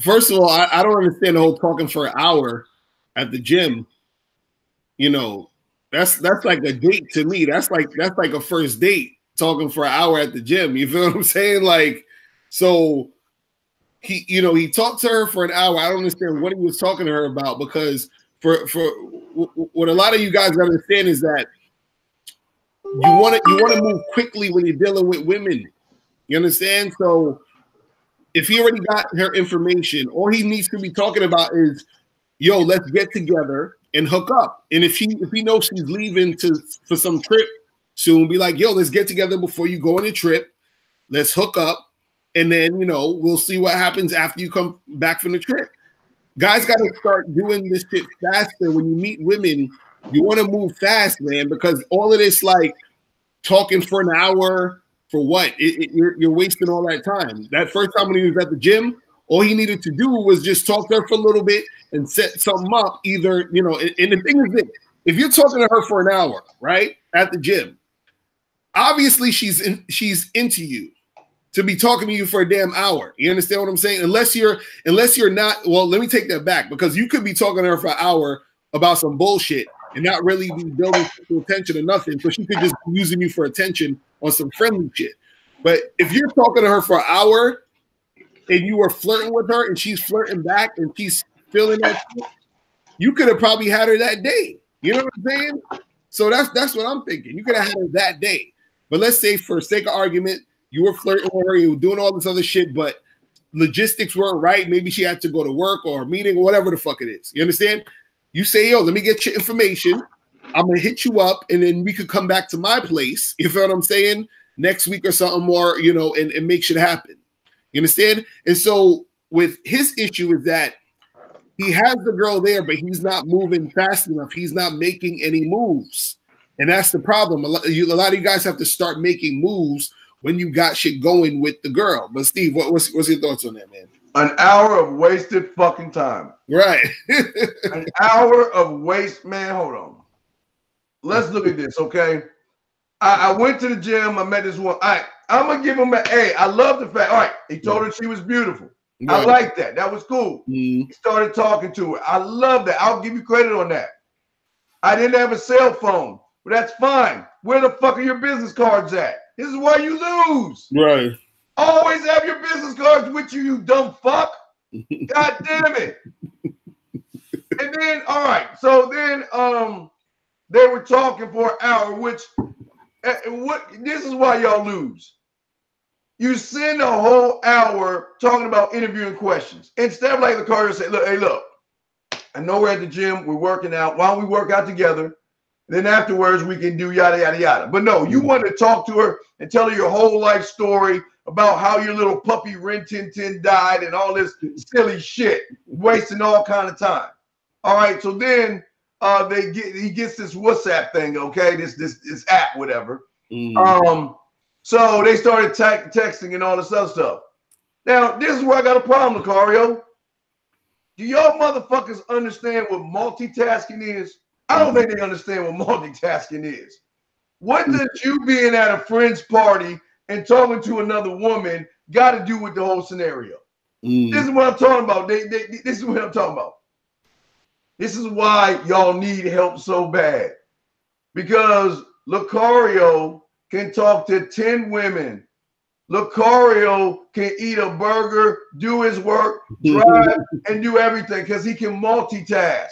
B: first of all, I don't understand the whole talking for an hour at the gym. You know, that's like a date to me. That's like a first date, talking for an hour at the gym. You feel what I'm saying? Like, so he talked to her for an hour. I don't understand what he was talking to her about, because for what a lot of you guys understand is that you want to move quickly when you're dealing with women. You understand? So if he already got her information, all he needs to be talking about is, yo, let's get together and hook up. And if he knows she's leaving for some trip soon, be like, yo, let's get together before you go on a trip. Let's hook up. And then, we'll see what happens after you come back from the trip. Guys got to start doing this shit faster. When you meet women, you want to move fast, man, because all of this, like, talking for an hour for what? You're wasting all that time. That first time when he was at the gym, all he needed to do was just talk to her for a little bit and set something up. Either, and the thing is this, if you're talking to her for an hour, right, at the gym, obviously she's into you to be talking to you for a damn hour. You understand what I'm saying? Unless you're not, well, let me take that back, because you could be talking to her for an hour about some bullshit and not really be building attention or nothing. So she could just be using you for attention on some friendly shit. But if you're talking to her for an hour and you are flirting with her and she's flirting back and she's feeling that shit, you could have probably had her that day. You know what I'm saying? So that's what I'm thinking. You could have had her that day. But let's say, for sake of argument, you were flirting with her, you were doing all this other shit, but logistics weren't right. Maybe she had to go to work or a meeting or whatever the fuck it is. You understand? You say, yo, let me get your information. I'm going to hit you up, and then we could come back to my place, you feel what I'm saying, next week or something more, and make shit happen. You understand? And so with his issue is that he has the girl there, but he's not moving fast enough. He's not making any moves. And that's the problem. A lot of you guys have to start making moves when you got shit going with the girl. But Steve, what's your thoughts on that, man?
A: An hour of wasted fucking time.
B: Right.
A: An hour of waste, man. Hold on. Let's look at this, okay? I went to the gym. I met this one. All right, I'm gonna give him an A. I love the fact. All right, he told her she was beautiful. Right. I like that. That was cool. He started talking to her. I love that. I'll give you credit on that. I didn't have a cell phone, but that's fine. Where the fuck are your business cards at? This is why you lose.
B: Right.
A: Always have your business cards with you, you dumb fuck. God damn it. And then, all right. So then they were talking for an hour, which this is why y'all lose. You spend a whole hour talking about interviewing questions. Instead of like the car say, look, hey, look, I know we're at the gym, we're working out. Why don't we work out together? Then afterwards, we can do yada, yada, yada. But no, you want to talk to her and tell her your whole life story about how your little puppy Rin Tin Tin died and all this silly shit, wasting all kind of time. All right, so then he gets this WhatsApp thing, okay, this app, whatever. So they started texting and all this other stuff. Now, this is where I got a problem, Lucario. Do y'all motherfuckers understand what multitasking is? I don't think they understand what multitasking is. What does you being at a friend's party and talking to another woman got to do with the whole scenario? This is what I'm talking about. This is what I'm talking about. This is why y'all need help so bad. Because Lucario can talk to 10 women. Lucario can eat a burger, do his work, drive, and do everything because he can multitask.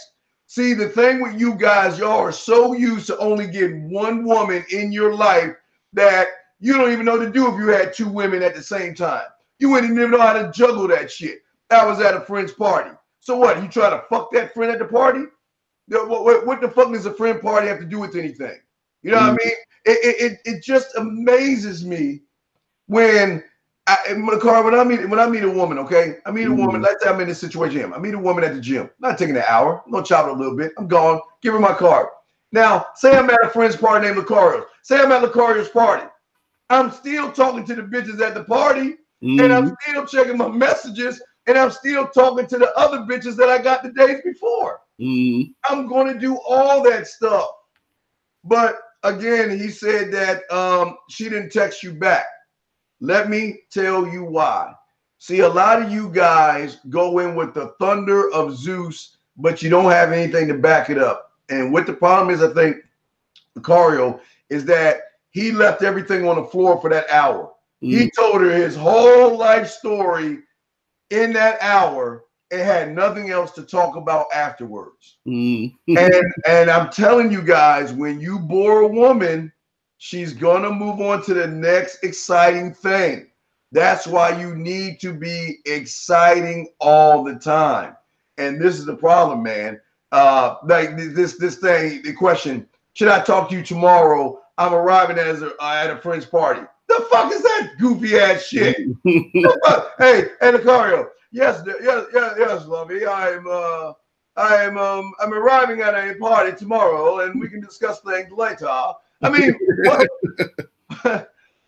A: See, the thing with you guys, y'all are so used to only getting one woman in your life that you don't even know what to do if you had 2 women at the same time. You wouldn't even know how to juggle that shit. I was at a friend's party. So what? You try to fuck that friend at the party? What the fuck does a friend party have to do with anything? You know what I mean? It just amazes me when I meet a woman, okay? I meet a woman, let's say I'm in this situation. I meet a woman at the gym. I'm not taking an hour. I'm gonna chop it a little bit. I'm gone. Give her my card. Now, say I'm at a friend's party named Lucario's. Say I'm at Lucario's party. I'm still talking to the bitches at the party, and I'm still checking my messages, and I'm still talking to the other bitches that I got the days before. I'm going to do all that stuff. But again, he said that she didn't text you back. Let me tell you why. See, a lot of you guys go in with the thunder of Zeus, but you don't have anything to back it up. And what the problem is, I think, Lucario, is that he left everything on the floor for that hour. He told her his whole life story in that hour and had nothing else to talk about afterwards. And I'm telling you guys, when you bore a woman, she's going to move on to the next exciting thing. That's why you need to be exciting all the time. And this is the problem, man. Like this thing, the question, should I talk to you tomorrow? I'm arriving at a friend's party. The fuck is that goofy ass shit? Hey, Lucario. Yes, lovey. I'm arriving at a party tomorrow, and we can discuss things later. I mean,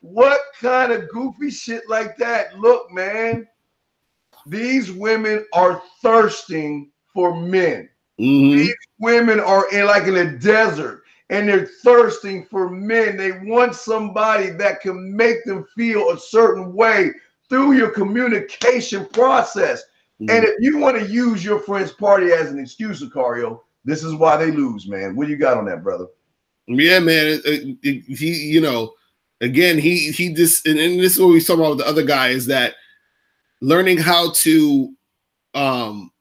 A: what kind of goofy shit like that? Look, man, these women are thirsting for men. These women are in a desert, and they're thirsting for men. They want somebody that can make them feel a certain way through your communication process. And if you want to use your friend's party as an excuse, Lucario, this is why they lose, man. What do you got on that, brother?
B: Yeah, man. He you know, again, he just, and this is what we talking about with the other guy, is that learning how to,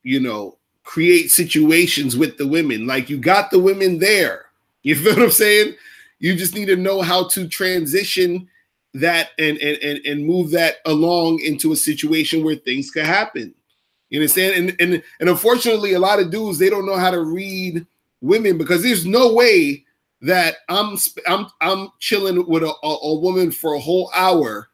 B: you know, create situations with the women. Like, you got the women there. You feel what I'm saying? You just need to know how to transition that and move that along into a situation where things can happen. You understand? And unfortunately, a lot of dudes, they don't know how to read women, because there's no way that I'm chilling with a woman for a whole hour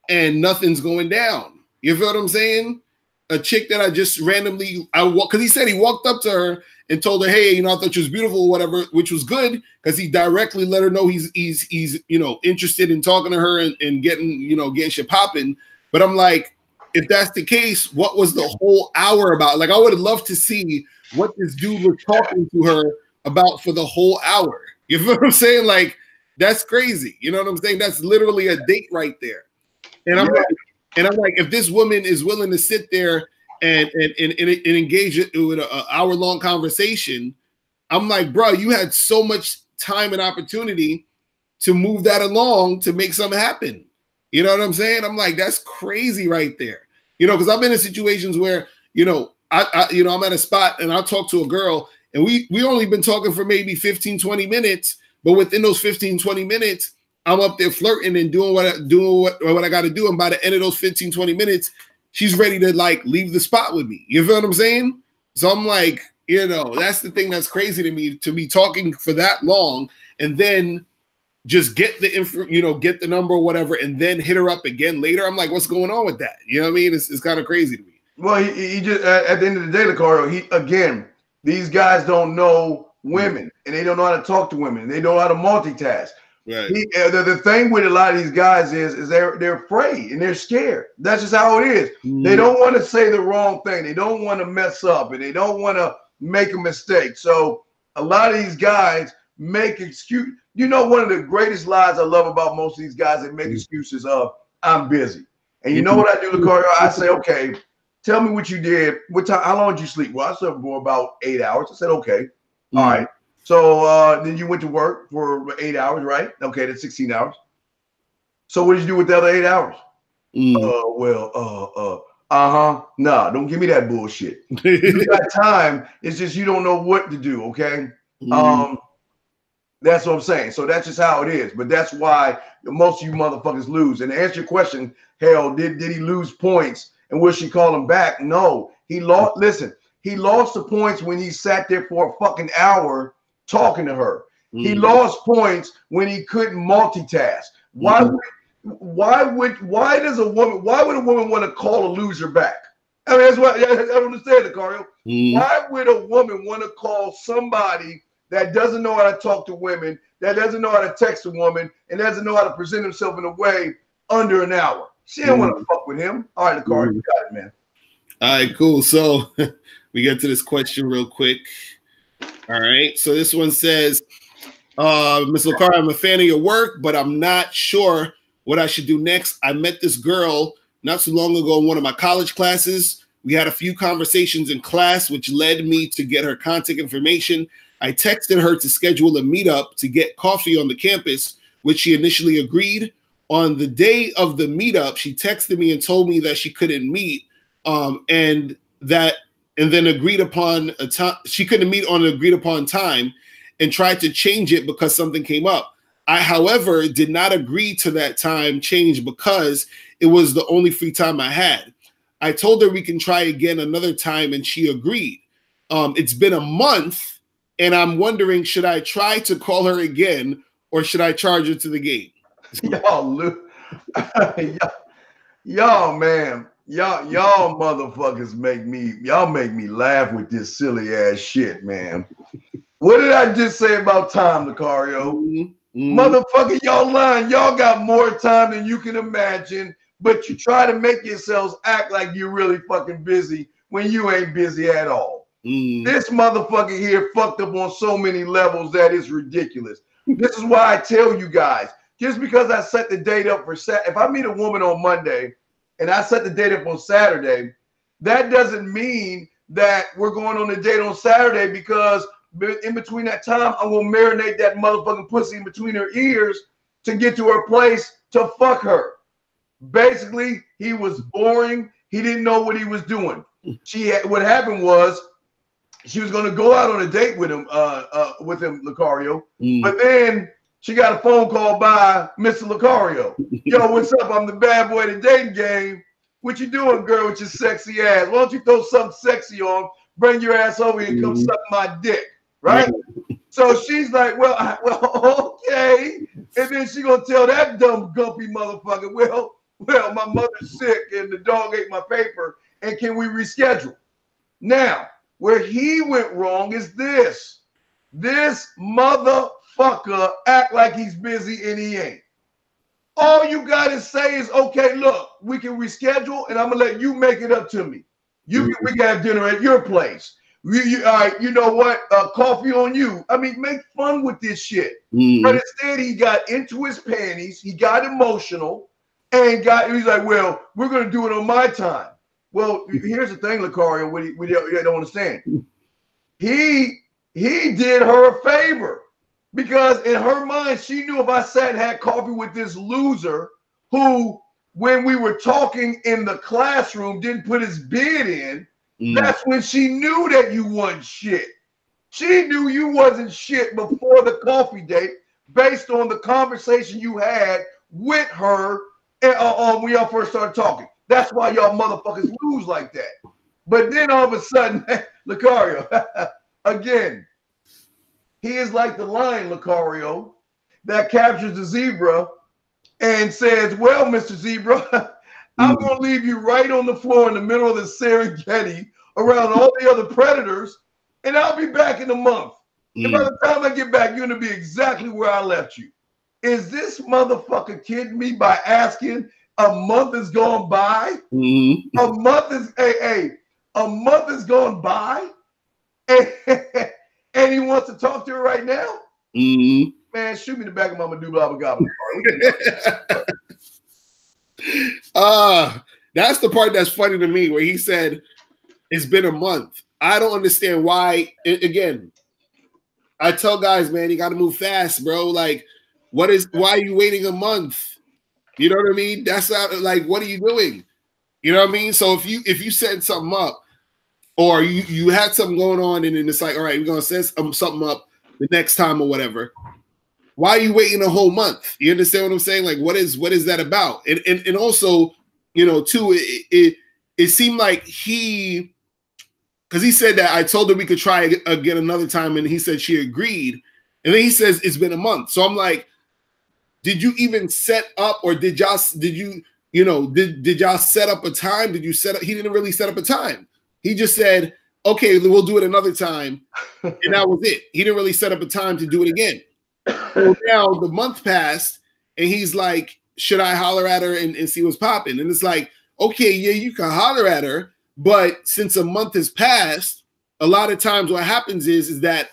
B: and nothing's going down. You feel what I'm saying? A chick that I just randomly, because he said he walked up to her and told her, hey, you know, I thought you was beautiful or whatever, which was good, because he directly let her know he's you know, interested in talking to her and getting shit popping. But I'm like, if that's the case, what was the whole hour about? Like, I would have loved to see what this dude was talking to her about for the whole hour. You feel what I'm saying? Like, that's crazy. You know what I'm saying? That's literally a date right there. And I'm like, if this woman is willing to sit there and engage it with an hour-long conversation, I'm like, bro, you had so much time and opportunity to move that along to make something happen. You know what I'm saying? I'm like, that's crazy right there. You know, because I've been in situations where, you know, I'm at a spot and I'll talk to a girl and we only been talking for maybe 15, 20 minutes, but within those 15, 20 minutes, I'm up there flirting and doing what I got to do. And by the end of those 15, 20 minutes, she's ready to like leave the spot with me. You feel what I'm saying? So I'm like, you know, that's the thing that's crazy to me, to be talking for that long and then just get the info, get the number or whatever, and then hit her up again later. I'm like, what's going on with that? You know what I mean? It's kind of crazy to me.
A: Well, he just at the end of the day, Lucario, these guys don't know women, and they don't know how to talk to women. They don't know how to multitask.
B: Right.
A: The thing with a lot of these guys is they're afraid and they're scared. That's just how it is. They don't want to say the wrong thing. They don't want to mess up, and they don't want to make a mistake. So a lot of these guys make excuse. One of the greatest lies I love about most of these guys, they make excuses of, I'm busy. And you know what I do, Lucario? I say, okay, tell me what you did. What time? How long did you sleep? Well, I slept for about 8 hours. I said, okay. All right. So then you went to work for 8 hours, right? Okay, that's 16 hours. So what did you do with the other 8 hours? Nah, don't give me that bullshit. You got time. It's just you don't know what to do, okay? That's what I'm saying. So that's just how it is. But that's why most of you motherfuckers lose. And to answer your question, hell, did he lose points? And will she call him back? No. He lost. Listen, he lost the points when he sat there for a fucking hour talking to her. He lost points when he couldn't multitask. Why would a woman want to call a loser back? I mean, that's what I don't understand, Lucario. Why would a woman want to call somebody that doesn't know how to talk to women, that doesn't know how to text a woman, and doesn't know how to present himself in a way under an hour? She didn't want to fuck with him. All right, Lucario, you got it, man.
B: All right, cool. So we get to this question real quick. All right. So this one says, Ms. Lucario, I'm a fan of your work, but I'm not sure what I should do next. I met this girl not too long ago in one of my college classes. We had a few conversations in class, which led me to get her contact information. I texted her to schedule a meetup to get coffee on the campus, which she initially agreed. On the day of the meetup, she texted me and told me that she couldn't meet, and then agreed upon a time. She couldn't meet on an agreed upon time, and tried to change it because something came up. I, however, did not agree to that time change because it was the only free time I had. I told her we can try again another time, and she agreed. It's been a month, and I'm wondering, should I try to call her again, or should I charge her to the game?
A: Y'all, man, y'all motherfuckers make me laugh with this silly ass shit, man. What did I just say about time, Lucario? Motherfucker, y'all lying. Y'all got more time than you can imagine, but you try to make yourselves act like you're really fucking busy when you ain't busy at all. This motherfucker here fucked up on so many levels that is ridiculous. This is why I tell you guys, just because I set the date up for Saturday, if I meet a woman on Monday and I set the date up on Saturday, that doesn't mean that we're going on a date on Saturday, because in between that time, I'm going to marinate that motherfucking pussy in between her ears to get to her place to fuck her. Basically, he was boring. He didn't know what he was doing. What happened was, she was going to go out on a date with him, Lucario. But then she got a phone call by Mr. Lucario. Yo, what's up? I'm the bad boy of the dating game. What you doing, girl, with your sexy ass? Why don't you throw something sexy on, bring your ass over here and come suck my dick, right? So she's like, well, okay. And then she going to tell that dumb, gumpy motherfucker, well, my mother's sick and the dog ate my paper, and can we reschedule? Now, where he went wrong is this motherfucker act like he's busy and he ain't. All you got to say is, okay, look, we can reschedule and I'm going to let you make it up to me. We can have dinner at your place. All right, you know what? Coffee on you. I mean, make fun with this shit. But instead, he got into his panties. He got emotional and he's like, well, we're going to do it on my time. Well, here's the thing, Lucario, we don't understand. He did her a favor, because in her mind, she knew if I sat and had coffee with this loser who, when we were talking in the classroom, didn't put his bid in, that's when she knew that you wasn't shit. She knew you wasn't shit before the coffee date based on the conversation you had with her when y'all first started talking. That's why y'all motherfuckers lose like that. But then all of a sudden, Lucario, again, he is like the lion, Lucario. that captures the zebra and says, well, Mr. Zebra, I'm going to leave you right on the floor in the middle of the Serengeti around all the other predators, and I'll be back in a month. And by the time I get back, you're going to be exactly where I left you. Is this motherfucker kidding me by asking a month has gone by? A month is, a month has gone by, and he wants to talk to her right now? Man, shoot me the back of my Medulla Oblongata.
B: That's the part that's funny to me, where he said it's been a month. I don't understand why. Again, I tell guys, man, you got to move fast, bro. Like, why are you waiting a month? You know what I mean? That's not, like, what are you doing? You know what I mean? So if you set something up, or you had something going on, and then it's like, all right, we're gonna set something up the next time or whatever. Why are you waiting a whole month? You understand what I'm saying? Like, what is that about? And also, you know, too, it seemed like because he said that I told her we could try again another time, and he said she agreed, and then he says it's been a month. So I'm like, did you even set up, or did y'all set up a time? Did you set up? He didn't really set up a time. He just said, okay, we'll do it another time, and that was it. He didn't really set up a time to do it again. So now the month passed, and he's like, should I holler at her and see what's popping? And it's like, okay, yeah, you can holler at her, but since a month has passed, a lot of times what happens is that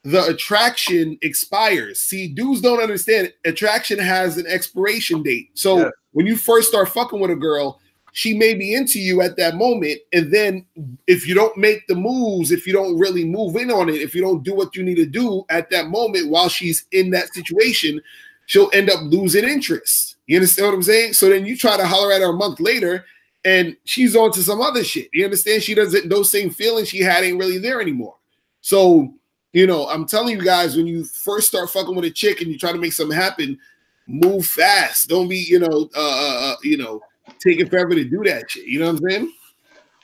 B: the attraction expires. See, dudes don't understand. Attraction has an expiration date. So when you first start fucking with a girl, she may be into you at that moment, and then if you don't make the moves, if you don't really move in on it, if you don't do what you need to do at that moment while she's in that situation, she'll end up losing interest. You understand what I'm saying? So then you try to holler at her a month later, and she's on to some other shit. You understand? She doesn't, those same feelings she had ain't really there anymore. So, you know, I'm telling you guys, when you first start fucking with a chick and you try to make something happen, move fast. Don't be, taking forever to do that shit. You know what I'm saying?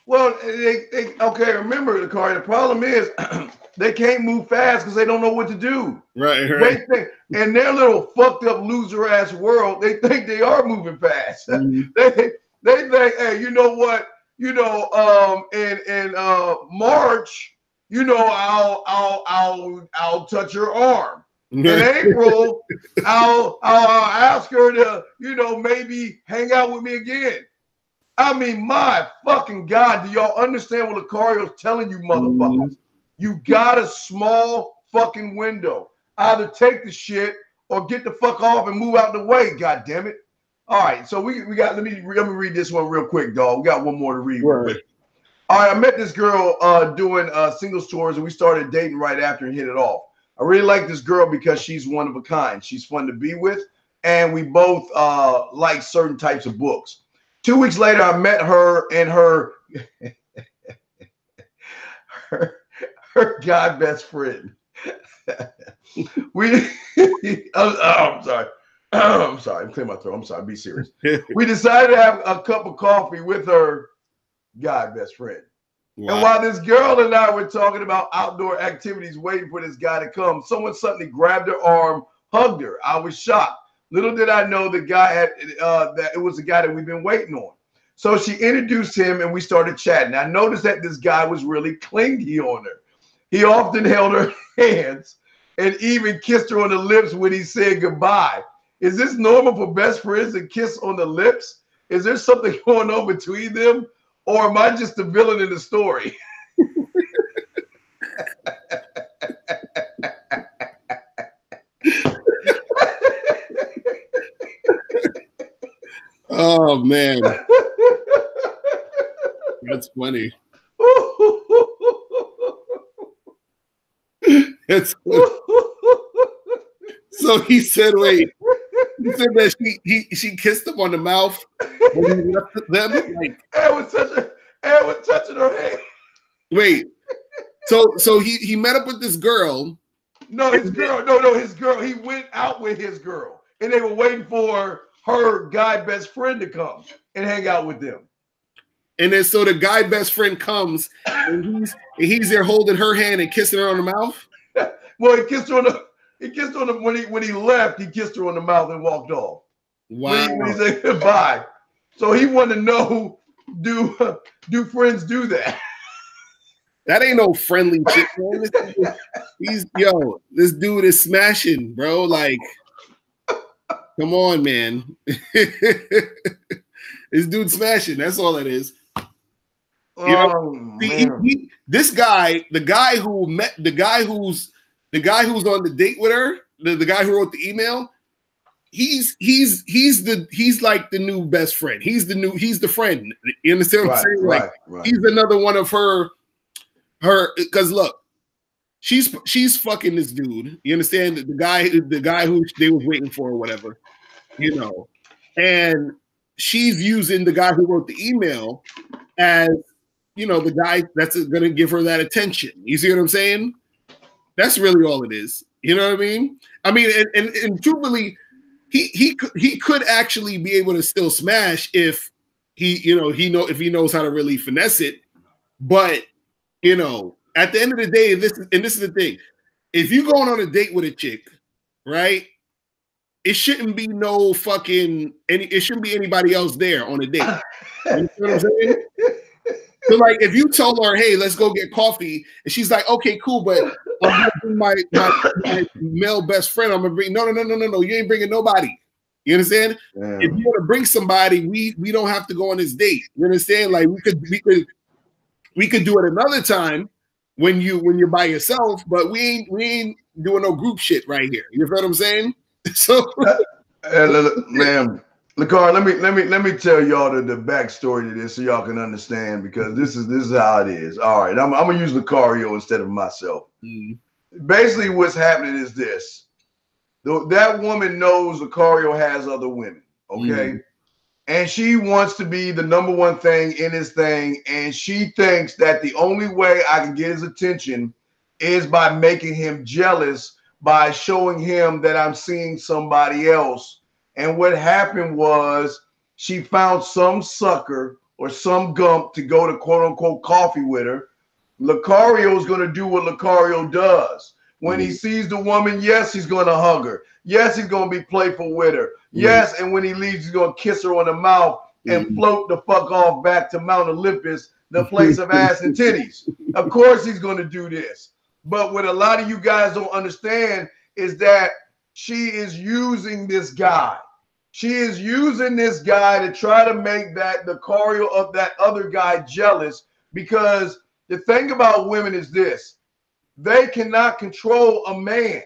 A: Well, okay, remember, the car. The problem is they can't move fast because they don't know what to do.
B: Right.
A: In their little fucked up loser ass world, they think they are moving fast. They think, hey, you know what? In March, I'll touch your arm. In April, I'll ask her to, maybe hang out with me again. I mean, my fucking God, do y'all understand what Lucario's telling you, motherfuckers? You got a small fucking window. Either take the shit or get the fuck off and move out the way. God damn it! All right, so we got. Let me read this one real quick, dog. We got one more to read. Right. All right, I met this girl doing singles tours, and we started dating right after and hit it off. I really like this girl because she's one of a kind. She's fun to be with, and we both like certain types of books. 2 weeks later, I met her and her guy best friend. I'm sorry. I'm sorry. I'm clearing my throat. I'm sorry. Be serious. We decided to have a cup of coffee with her guy best friend. Wow. And while this girl and I were talking about outdoor activities, waiting for this guy to come, someone suddenly grabbed her arm, hugged her. I was shocked. Little did I know the guy that it was the guy that we've been waiting on. So she introduced him, and we started chatting. I noticed that this guy was really clingy on her. He often held her hands and even kissed her on the lips when he said goodbye. Is this normal for best friends to kiss on the lips? Is there something going on between them? Or am I just the villain in the story?
B: Oh, man. That's funny. That's funny. So he said, wait. He said that she kissed him on the mouth when he left them. Like,
A: and was touching her hand.
B: Wait. So he met up with this girl.
A: No, his girl. He went out with his girl, and they were waiting for her guy best friend to come and hang out with them.
B: And then so the guy best friend comes, and he's there holding her hand and kissing her on the mouth.
A: Well, he kissed her on the. He kissed on him when he left. He kissed her on the mouth and walked off.
B: Wow.
A: When he said goodbye. So he wanted to know, do friends do that?
B: That ain't no friendly shit, man. This dude is smashing, bro. Like, come on, man. This dude smashing. That's all it is. This guy, the guy who's on the date with her, the guy who wrote the email, he's like the new best friend. He's the friend. You understand what I'm saying? Like, he's another one of her, because look, she's fucking this dude. You understand? The guy who they was waiting for or whatever, and she's using the guy who wrote the email as, the guy that's gonna give her that attention. You see what I'm saying? That's really all it is. You know what I mean? I mean, and truthfully, he could actually be able to still smash if he knows how to really finesse it. But at the end of the day, this is the thing. If you're going on a date with a chick, right? It shouldn't be it shouldn't be anybody else there on a date. You know what I'm saying? So, like, if you tell her, "Hey, let's go get coffee," and she's like, "Okay, cool, but I'm gonna bring my male best friend. I'm gonna bring." No, you ain't bringing nobody. You understand? Damn. If you want to bring somebody, we don't have to go on this date. You understand? Like, we could do it another time when you're by yourself, but we ain't doing no group shit right here. You feel what I'm saying? So,
A: man. LaCar, let me tell y'all the backstory to this so y'all can understand, because this is how it is. All right, I'm gonna use Lucario instead of myself. Basically, what's happening is this: that woman knows Lucario has other women, okay, and she wants to be the number one thing in his thing, and she thinks that the only way I can get his attention is by making him jealous, by showing him that I'm seeing somebody else. And what happened was she found some sucker or some gump to go to quote unquote coffee with her. Lucario is going to do what Lucario does. When he sees the woman, yes, he's going to hug her. Yes, he's going to be playful with her. Yes, and when he leaves, he's going to kiss her on the mouth and float the fuck off back to Mount Olympus, the place of ass and titties. Of course he's going to do this. But what a lot of you guys don't understand is that she is using this guy. She is using this guy to try to make the Lucario of that other guy jealous, because the thing about women is this: they cannot control a man.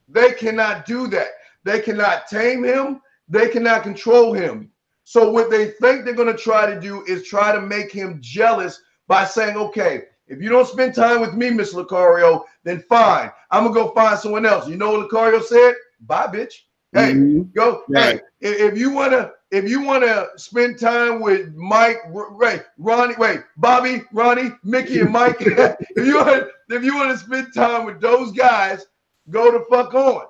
A: They cannot do that. They cannot tame him. They cannot control him. So what they think they're going to try to do is try to make him jealous by saying, okay, if you don't spend time with me, Miss Lucario, then fine. I'm going to go find someone else. You know what Lucario said? Bye, bitch. Hey, go. Right. Hey, if you wanna spend time with Mike, Bobby, Ronnie, Mickey, and Mike, if you want to spend time with those guys, go the fuck on.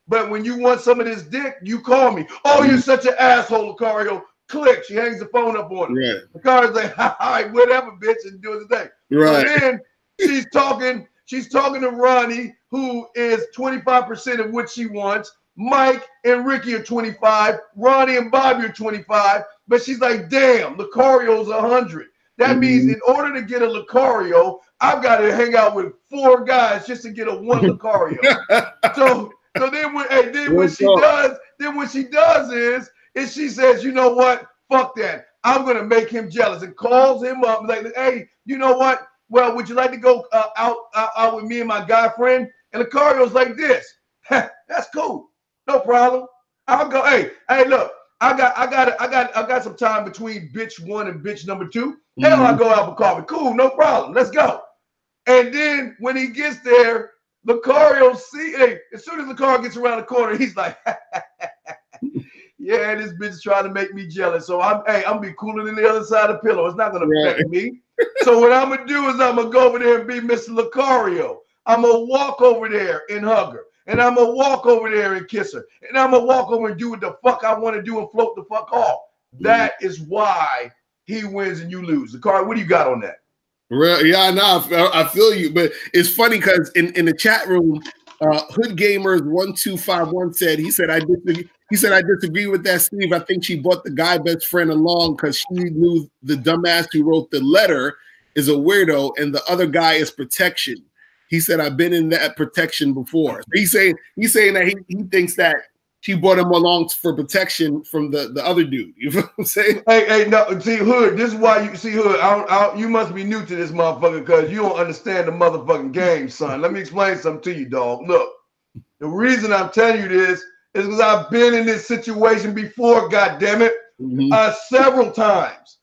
A: But when you want some of this dick, you call me. Oh, you're such an asshole, Lucario. Click. She hangs the phone up on him. Yeah. Lucario's like, all right, whatever, bitch, and doing the thing. Right. And then she's talking to Ronnie, who is 25% of what she wants. Mike and Ricky are 25. Ronnie and Bobby are 25. But she's like, damn, Lucario's 100. That means in order to get a Lucario, I've got to hang out with 4 guys just to get a 1 Lucario. so then what she does is she says, you know what? Fuck that. I'm gonna make him jealous, and calls him up and like, hey, you know what? Well, would you like to go out with me and my guy friend? And Lucario's like this. That's cool. No problem. I'll go. Hey, look, I got some time between bitch 1 and bitch number 2. Hell, I'll go out for coffee. Cool, no problem. Let's go. And then when he gets there, Lucario as soon as Lucario gets around the corner, he's like, yeah, this bitch is trying to make me jealous. So I'm be cooler than the other side of the pillow. It's not gonna affect me. So what I'm gonna do is I'm gonna go over there and be Mr. Lucario. I'm gonna walk over there and hug her. And I'm going to walk over there and kiss her. And I'm going to walk over and do what the fuck I want to do and float the fuck off. That is why he wins and you lose. Lucario, what do you got on that?
B: Yeah, no, I feel you. But it's funny because in the chat room, Hood Gamers 1251 said I disagree with that, Steve. I think she brought the guy best friend along because she knew the dumbass who wrote the letter is a weirdo and the other guy is protection. He said I've been in that protection before. He's saying that he thinks that she brought him along for protection from the other dude. You know what I'm saying?
A: Hey, no, see, Hood, this is why you see, Hood, you must be new to this motherfucker because you don't understand the motherfucking game, son. Let me explain something to you, dog. Look, the reason I'm telling you this is because I've been in this situation before, goddammit, several times.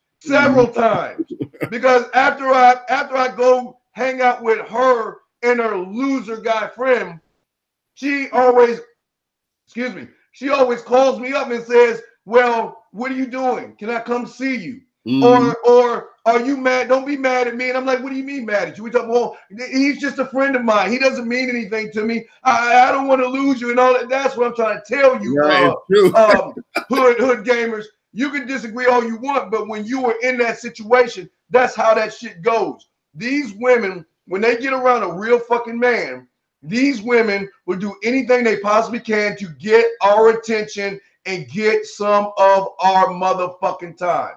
A: Because after I go hang out with her and her loser guy friend, she always calls me up and says, well, what are you doing? Can I come see you? Or are you mad? Don't be mad at me. And I'm like, what do you mean mad at you? We talk, well, he's just a friend of mine. He doesn't mean anything to me. I don't want to lose you and all that. That's what I'm trying to tell you. Hood gamers, you can disagree all you want, but when you were in that situation, that's how that shit goes. These women, when they get around a real fucking man, these women will do anything they possibly can to get our attention and get some of our motherfucking time.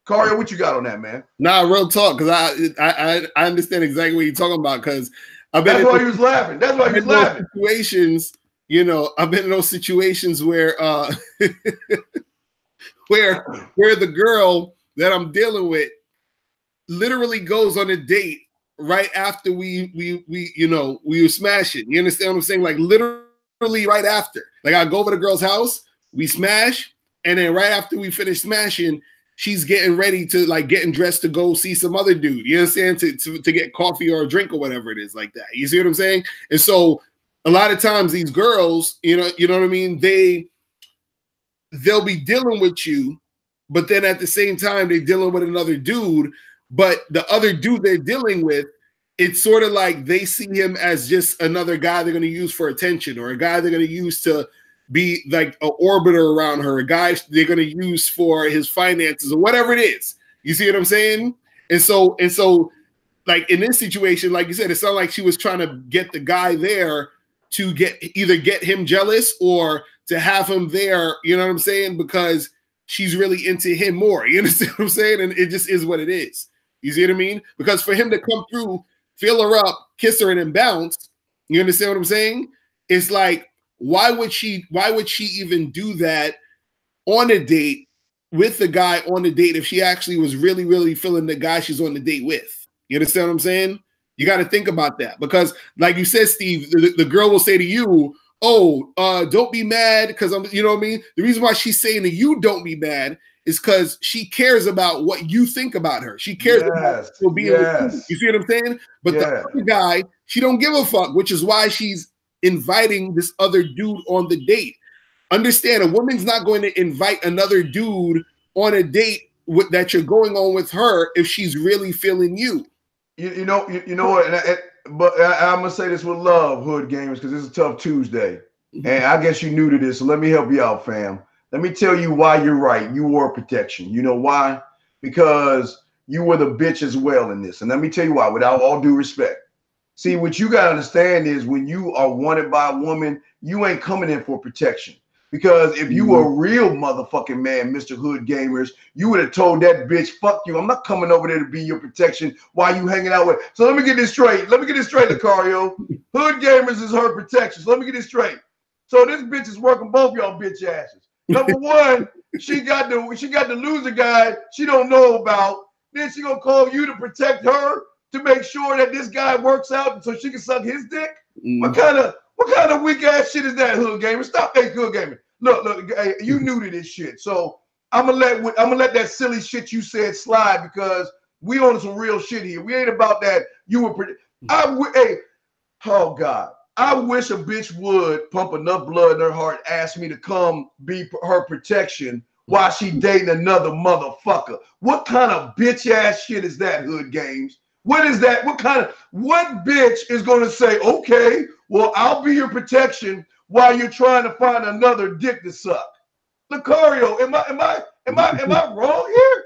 A: Cario, what you got on that, man?
B: Nah, real talk, because I understand exactly what you're talking about. Because
A: that's why he was laughing. That's why he was laughing.
B: Situations, I've been in those situations where where the girl that I'm dealing with literally goes on a date right after we were smashing. You understand what I'm saying? Like literally right after. Like I go over to the girl's house, we smash, and then right after we finish smashing, she's getting ready to getting dressed to go see some other dude. You understand? To get coffee or a drink or whatever it is like that. You see what I'm saying? And so a lot of times these girls, you know what I mean? They'll be dealing with you, but then at the same time they're dealing with another dude. But the other dude they're dealing with, it's sort of like they see him as just another guy they're going to use for attention, or a guy they're going to use to be like an orbiter around her, a guy they're going to use for his finances or whatever it is. You see what I'm saying? And so like in this situation, like you said, it sounded like she was trying to get the guy there to either get him jealous or to have him there, you know what I'm saying? Because she's really into him more. You understand what I'm saying? And it just is what it is. You see what I mean? Because for him to come through, fill her up, kiss her, and then bounce, you understand what I'm saying? It's like, why would she even do that on a date with the guy on the date if she actually was really, really feeling the guy she's on the date with? You understand what I'm saying? You got to think about that, because like you said, Steve, the girl will say to you, oh, don't be mad because you know what I mean? The reason why she's saying to you, don't be mad, is because she cares about what you think about her. She cares about being with you. You see what I'm saying? But the other guy, she don't give a fuck, which is why she's inviting this other dude on the date. Understand, a woman's not going to invite another dude on a date that you're going on with her if she's really feeling you.
A: You know what? But I'm gonna say this with love, Hood Gamers, because it's a tough Tuesday, and I guess you're new to this, so let me help you out, fam. Let me tell you why you're right. You were protection. You know why? Because you were the bitch as well in this, and let me tell you why. Without all due respect, see, what you gotta understand is when you are wanted by a woman, you ain't coming in for protection. Because if you were a real motherfucking man, Mr. Hood Gamers, you would have told that bitch, fuck you. I'm not coming over there to be your protection while you hanging out with. So let me get this straight. Lucario. Hood Gamers is her protection. So let me get this straight. So this bitch is working both y'all bitch asses. Number one, she got the loser guy she don't know about. Then she gonna call you to protect her to make sure that this guy works out so she can suck his dick. What kind of weak ass shit is that, Hood Gamer? Stop that, Hood Gamer. Look, hey, you new to this shit, so I'm gonna let that silly shit you said slide because we on some real shit here. We ain't about that. Oh God, I wish a bitch would pump enough blood in her heart, ask me to come be her protection while she dating another motherfucker. What kind of bitch ass shit is that, Hood Games? What is that? What bitch is gonna say, okay, well, I'll be your protection while you're trying to find another dick to suck? Lucario, am I wrong here?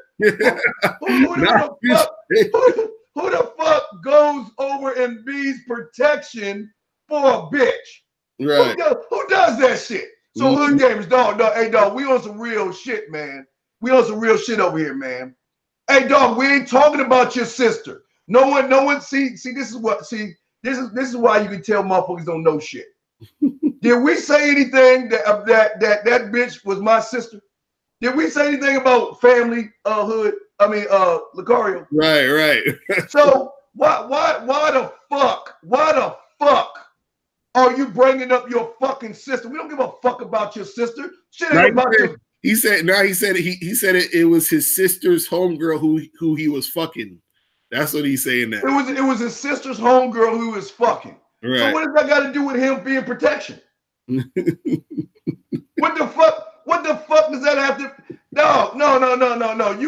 A: Who the fuck goes over and be's protection for a bitch?
B: Right.
A: Who does that shit? So hood gamers, dog, hey dog, we on some real shit, man. We on some real shit over here, man. Hey dog, we ain't talking about your sister. No one. See, this is why you can tell motherfuckers don't know shit. Did we say anything that bitch was my sister? Did we say anything about family, hood? I mean, Lucario.
B: Right.
A: So why the fuck are you bringing up your fucking sister? We don't give a fuck about your sister. Shit ain't about your.
B: He said it was his sister's homegirl who he was fucking. That's what he's saying now.
A: It was his sister's homegirl who was fucking.
B: Right.
A: So what does that got to do with him being protection? What the fuck does that have to? No.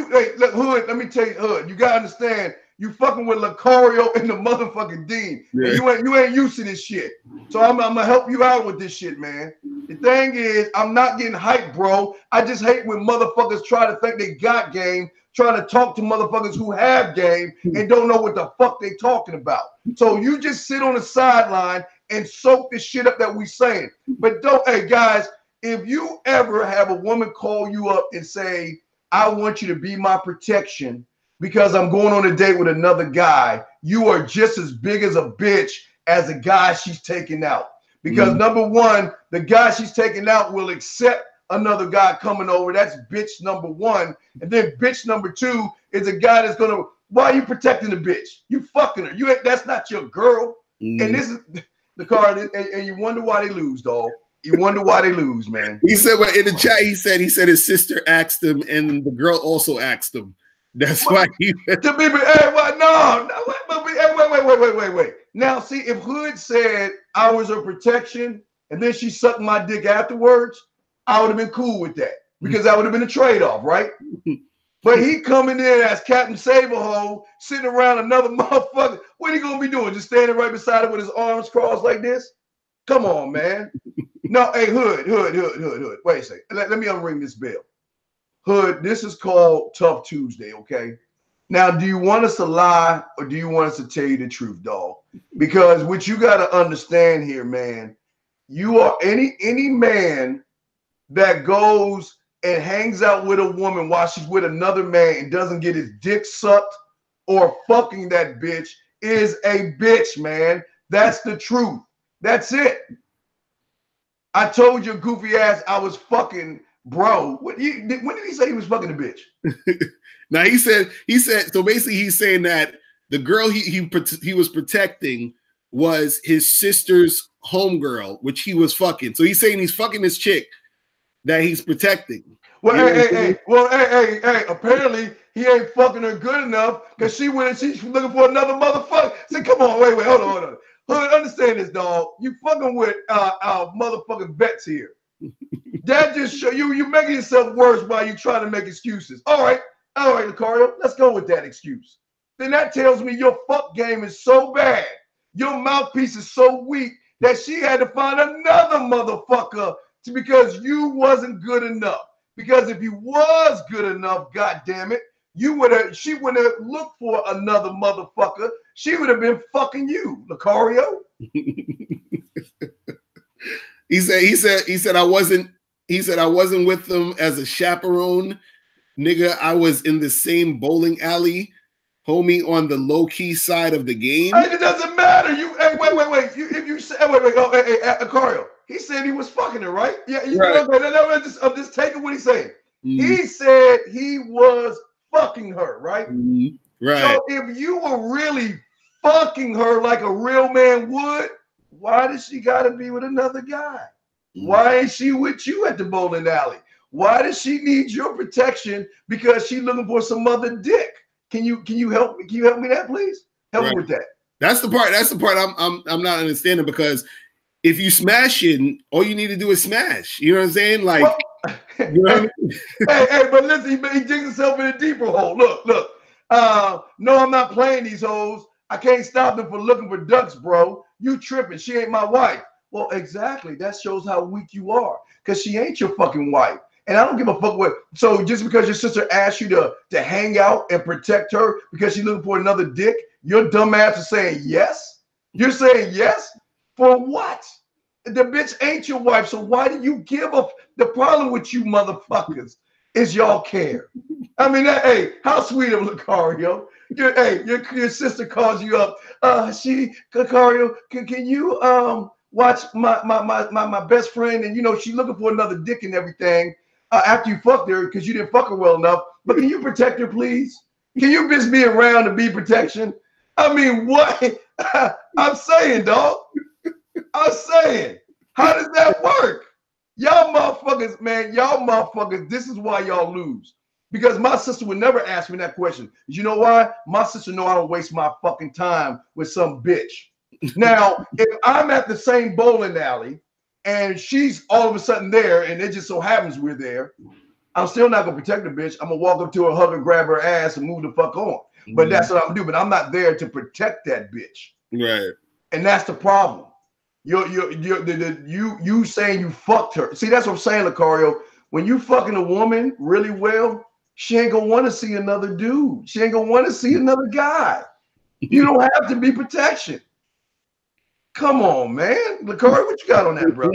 A: Hey, look, hood. Let me tell you, hood. You gotta understand. You fucking with Lucario and the motherfucking Dean. Yeah. And you ain't used to this shit. So I'm gonna help you out with this shit, man. The thing is, I'm not getting hyped, bro. I just hate when motherfuckers try to think they got game, trying to talk to motherfuckers who have game and don't know what the fuck they talking about. So you just sit on the sideline and soak the shit up that we saying. But don't, hey guys, if you ever have a woman call you up and say, I want you to be my protection because I'm going on a date with another guy, you are just as big as a bitch as the guy she's taking out. Because number one, the guy she's taking out will accept another guy coming over. That's bitch number one. And then bitch number two is a guy that's gonna, why are you protecting the bitch? You fucking her. You ain't, that's not your girl. And this is the card, and you wonder why they lose, dog. You wonder why they lose, man.
B: He said, well, in the chat, he said his sister asked him, and the girl also asked him. That's why he
A: to be. Hey, what? No, wait. Now, see, if Hood said I was her protection, and then she sucked my dick afterwards, I would have been cool with that because that would have been a trade-off, right? But he coming in as Captain Saberhole, sitting around another motherfucker. What he gonna be doing? Just standing right beside him with his arms crossed like this? Come on, man. No, hey, Hood. Wait a second. Let me unring this bell. Hood, this is called Tough Tuesday, okay? Now, do you want us to lie or do you want us to tell you the truth, dog? Because what you got to understand here, man, you are any man that goes and hangs out with a woman while she's with another man and doesn't get his dick sucked or fucking that bitch is a bitch, man. That's the truth. That's it. I told your goofy ass I was fucking bro. When did he say he was fucking a bitch?
B: Now he said so basically he's saying that the girl he was protecting was his sister's homegirl, which he was fucking. So he's saying he's fucking this chick that he's protecting.
A: Well, hey, apparently he ain't fucking her good enough because she went and she's looking for another motherfucker. Say, come on, wait, hold on. Hood, understand this, dog. You fucking with our motherfucking vets here. That just show you making yourself worse while you trying to make excuses. All right, Lucario, let's go with that excuse. Then that tells me your fuck game is so bad, your mouthpiece is so weak that she had to find another motherfucker because you wasn't good enough. Because if you was good enough, god damn it, she would have looked for another motherfucker. She would have been fucking you, Lucario.
B: He said I wasn't with them as a chaperone. Nigga, I was in the same bowling alley, homie, on the low-key side of the game.
A: Hey, it doesn't matter. Wait. If you say Lucario, he said he was fucking her, right? Yeah, right. I'm just taking what he's saying. He said he was fucking her, right?
B: Right.
A: So if you were really fucking her like a real man would, why does she gotta be with another guy? Why ain't she with you at the bowling alley? Why does she need your protection? Because she's looking for some other dick. Can you help me? Can you help me that, please? Help me with that.
B: That's the part I'm not understanding, because if you smash it, all you need to do is smash. You know what I'm saying? Like, you know what I mean?
A: hey, but listen, he digs himself in a deeper hole. Look. No, I'm not playing these hoes. I can't stop them from looking for ducks, bro. You tripping. She ain't my wife. Well, exactly. That shows how weak you are, because she ain't your fucking wife. And I don't give a fuck what. So just because your sister asked you to hang out and protect her because she's looking for another dick, your dumb ass is saying yes? You're saying yes? For what? The bitch ain't your wife, so why do you give up? The problem with you motherfuckers is y'all care. I mean, hey, how sweet of Lucario. Your sister calls you up. Lucario, can you watch my best friend? And you know she looking for another dick and everything after you fucked her because you didn't fuck her well enough. But can you protect her, please? Can you just be around to be protection? I mean, what? I'm saying, dog. I'm saying, how does that work? Y'all motherfuckers, man, y'all motherfuckers, this is why y'all lose. Because my sister would never ask me that question. You know why? My sister know I don't waste my fucking time with some bitch. Now, if I'm at the same bowling alley and she's all of a sudden there and it just so happens we're there, I'm still not gonna protect the bitch. I'm gonna walk up to her, hug her, grab her ass, and move the fuck on. But that's what I'm gonna do. But I'm not there to protect that bitch.
B: Right.
A: And that's the problem. You saying you fucked her. See, that's what I'm saying, Lucario. When you fucking a woman really well, she ain't gonna want to see another dude. She ain't gonna want to see another guy. You don't have to be protection. Come on, man. Lucario, what you got on that, bro?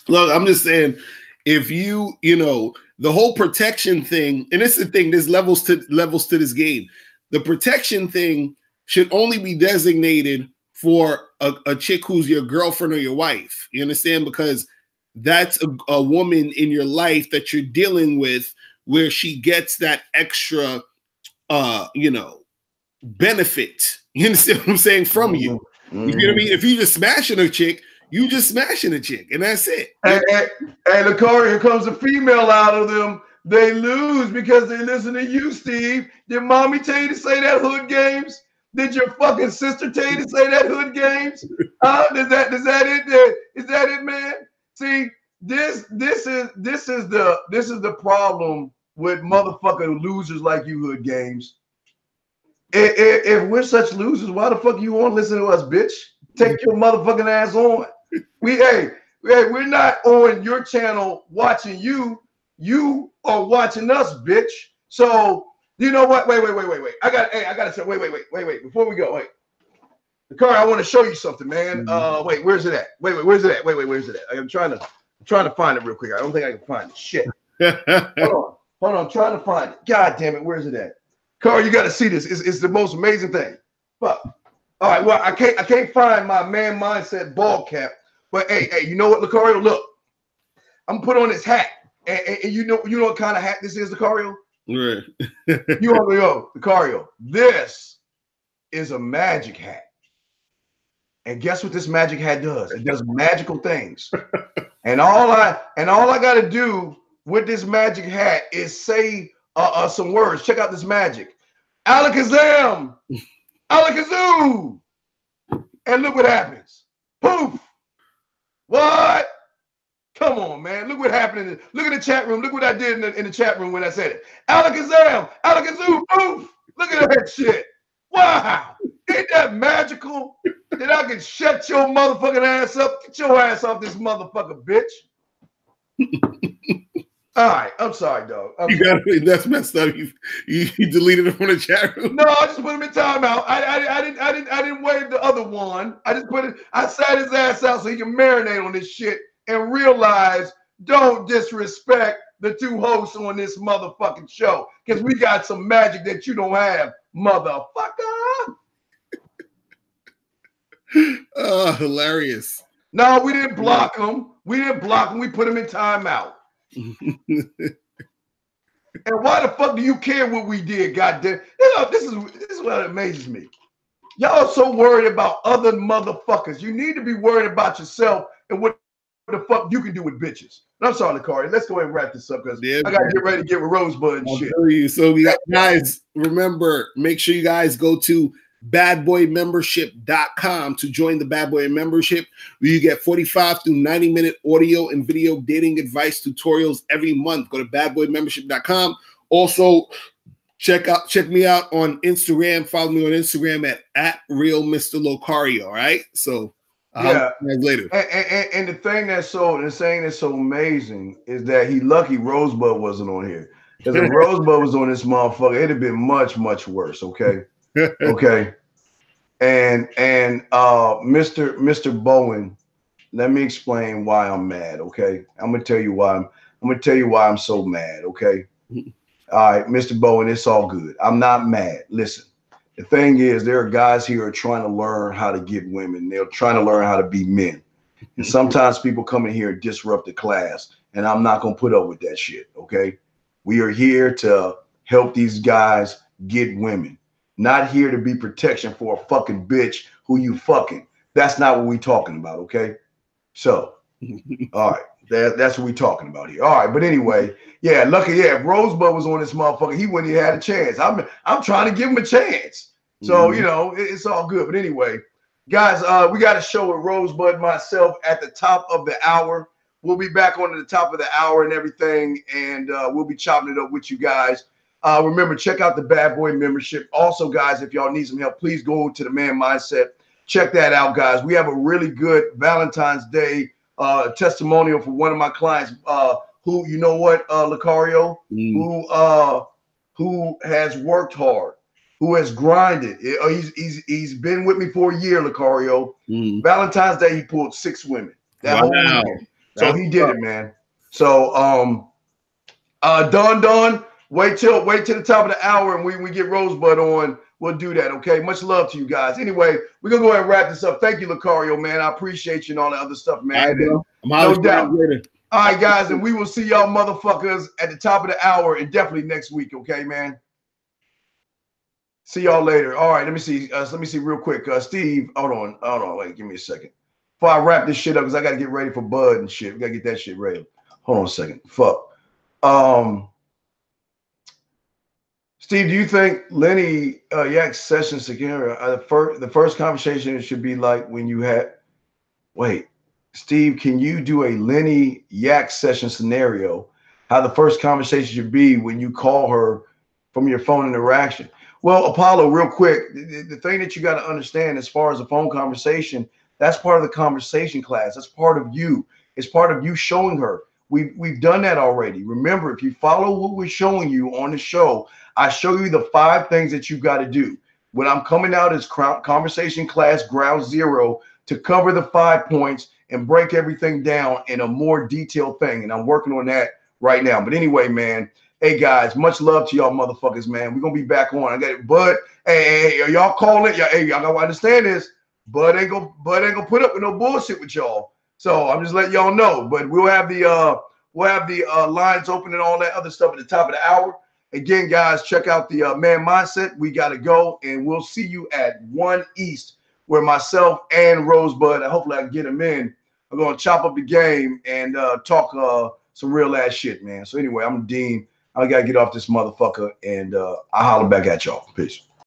B: Look, I'm just saying, if you know, the whole protection thing, and it's the thing, there's levels to this game. The protection thing should only be designated for a chick who's your girlfriend or your wife. You understand? Because that's a woman in your life that you're dealing with where she gets that extra, benefit. You understand what I'm saying? From you. You get what I mean? If you just smashing a chick, you just smashing a chick, and that's it.
A: Hey, Lucario, here comes a female out of them. They lose because they listen to you, Steve. Did mommy tell you to say that hood games? Did your fucking sister tell you to say that hood games? Is that it? Is that it, man? See, this is the problem with motherfucking losers like you, hood games. If we're such losers, why the fuck you want to listen to us, bitch? Take your motherfucking ass on. We're not on your channel watching you. You are watching us, bitch. So you know what? Wait. I gotta say, wait. Before we go, Lucario, I want to show you something, man. Wait, where's it at? Where's it at? Where's it at? I'm trying to find it real quick. I don't think I can find it. Shit. Hold on. I'm trying to find it. God damn it, where's it at? Carl, you got to see this. It's the most amazing thing. Fuck. All right, well, I can't find my man mindset ball cap. But hey, you know what, Lucario? Look, I'm gonna put on this hat, and you know what kind of hat this is, Lucario?
B: Right.
A: You want to go, Lucario? This is a magic hat, and guess what this magic hat does? It does magical things. And all I got to do with this magic hat is say some words. Check out this magic. Alakazam, Alakazoo, and look what happens. Poof. What? Come on, man. Look what happened. Look at the chat room. Look what I did in the chat room when I said it. Alakazam, Alakazoo, poof. Look at that shit. Wow. Ain't that magical? That I can shut your motherfucking ass up. Get your ass off this motherfucker, bitch. All right. I'm sorry, dog.
B: That's messed up. You deleted it from the chat room.
A: No, I just put him in timeout. I didn't wave the other one. I sat his ass out so he can marinate on this shit and realize don't disrespect the two hosts on this motherfucking show because we got some magic that you don't have, motherfucker.
B: Oh, hilarious.
A: No, we didn't block him. We put him in timeout. And why the fuck do you care what we did, goddamn? This is what amazes me. Y'all are so worried about other motherfuckers. You need to be worried about yourself and what the fuck you can do with bitches. I'm sorry, Lucario. Let's go ahead and wrap this up because I gotta get ready to get with Rosebud and shit.
B: So we got guys. Remember, make sure you guys go to badboymembership.com to join the Bad Boy membership, where you get 45 to 90-minute audio and video dating advice tutorials every month. Go to badboymembership.com. Also, check me out on Instagram. Follow me on Instagram at real Mr. Lucario. All right. So
A: yeah,
B: later.
A: And the thing that's so amazing is that he lucky Rosebud wasn't on here. Because if Rosebud was on this motherfucker, it'd have been much, much worse. Okay. Okay. And Mr. Bowen let me explain why I'm mad. Okay, I'm gonna tell you why I'm gonna tell you why I'm so mad. Okay. All right, Mr. Bowen, it's all good. I'm not mad. Listen, the thing is, there are guys here who are trying to learn how to get women. They're trying to learn how to be men. And sometimes people come in here and disrupt the class, and I'm not gonna put up with that shit. Okay, we are here to help these guys get women, not here to be protection for a fucking bitch who you fucking. That's not what we talking about. Okay, so all right, that's what we talking about here. All right, but anyway, yeah, lucky, yeah. If Rosebud was on this motherfucker, he wouldn't have had a chance. I'm trying to give him a chance. So you know, it's all good. But anyway. Guys, we got a show with Rosebud and myself at the top of the hour. We'll be back on the top of the hour and everything, and we'll be chopping it up with you guys. Remember, check out the Bad Boy membership. Also, guys, if y'all need some help, please go to the Man Mindset. Check that out, guys. We have a really good Valentine's Day testimonial for one of my clients who, you know what, Lucario, who has worked hard, who has grinded. He's been with me for a year, Lucario. Valentine's Day, he pulled 6 women that whole weekend. So he did it, man. So Don, wait till the top of the hour and we get Rosebud on. We'll do that, okay? Much love to you guys. Anyway, we're gonna go ahead and wrap this up. Thank you, Lucario, man. I appreciate you and all the other stuff, man. No doubt. All right, guys, and we will see y'all motherfuckers at the top of the hour and definitely next week, okay, man? See y'all later. All right, let me see real quick. Steve, hold on. Wait, give me a second. Before I wrap this shit up, because I got to get ready for Bud and shit. We got to get that shit ready. Hold on a second. Fuck. Steve, do you think Lenny Yak sessions together, the first conversation should be like when you had, wait, Steve, can you do a Lenny Yak session scenario? How the first conversation should be when you call her from your phone interaction? Well, Apollo, real quick, the thing that you got to understand as far as a phone conversation, that's part of the conversation class. That's part of you. It's part of you showing her. We've done that already. Remember, if you follow what we're showing you on the show, I show you the 5 things that you've got to do. When I'm coming out as conversation class ground zero to cover the 5 points and break everything down in a more detailed thing. And I'm working on that right now. But anyway, man, hey guys, much love to y'all motherfuckers, man. We're gonna be back on. I got it, Bud. Hey, y'all calling? Hey, y'all gotta understand this. Bud ain't gonna put up with no bullshit with y'all. So I'm just letting y'all know. But we'll have the lines open and all that other stuff at the top of the hour. Again, guys, check out the Man Mindset. We gotta go, and we'll see you at 1 East, where myself and Rosebud, and hopefully I can get him in. I'm gonna chop up the game and talk some real ass shit, man. So anyway, I'm Dean. I gotta get off this motherfucker, and I'll holler back at y'all. Peace.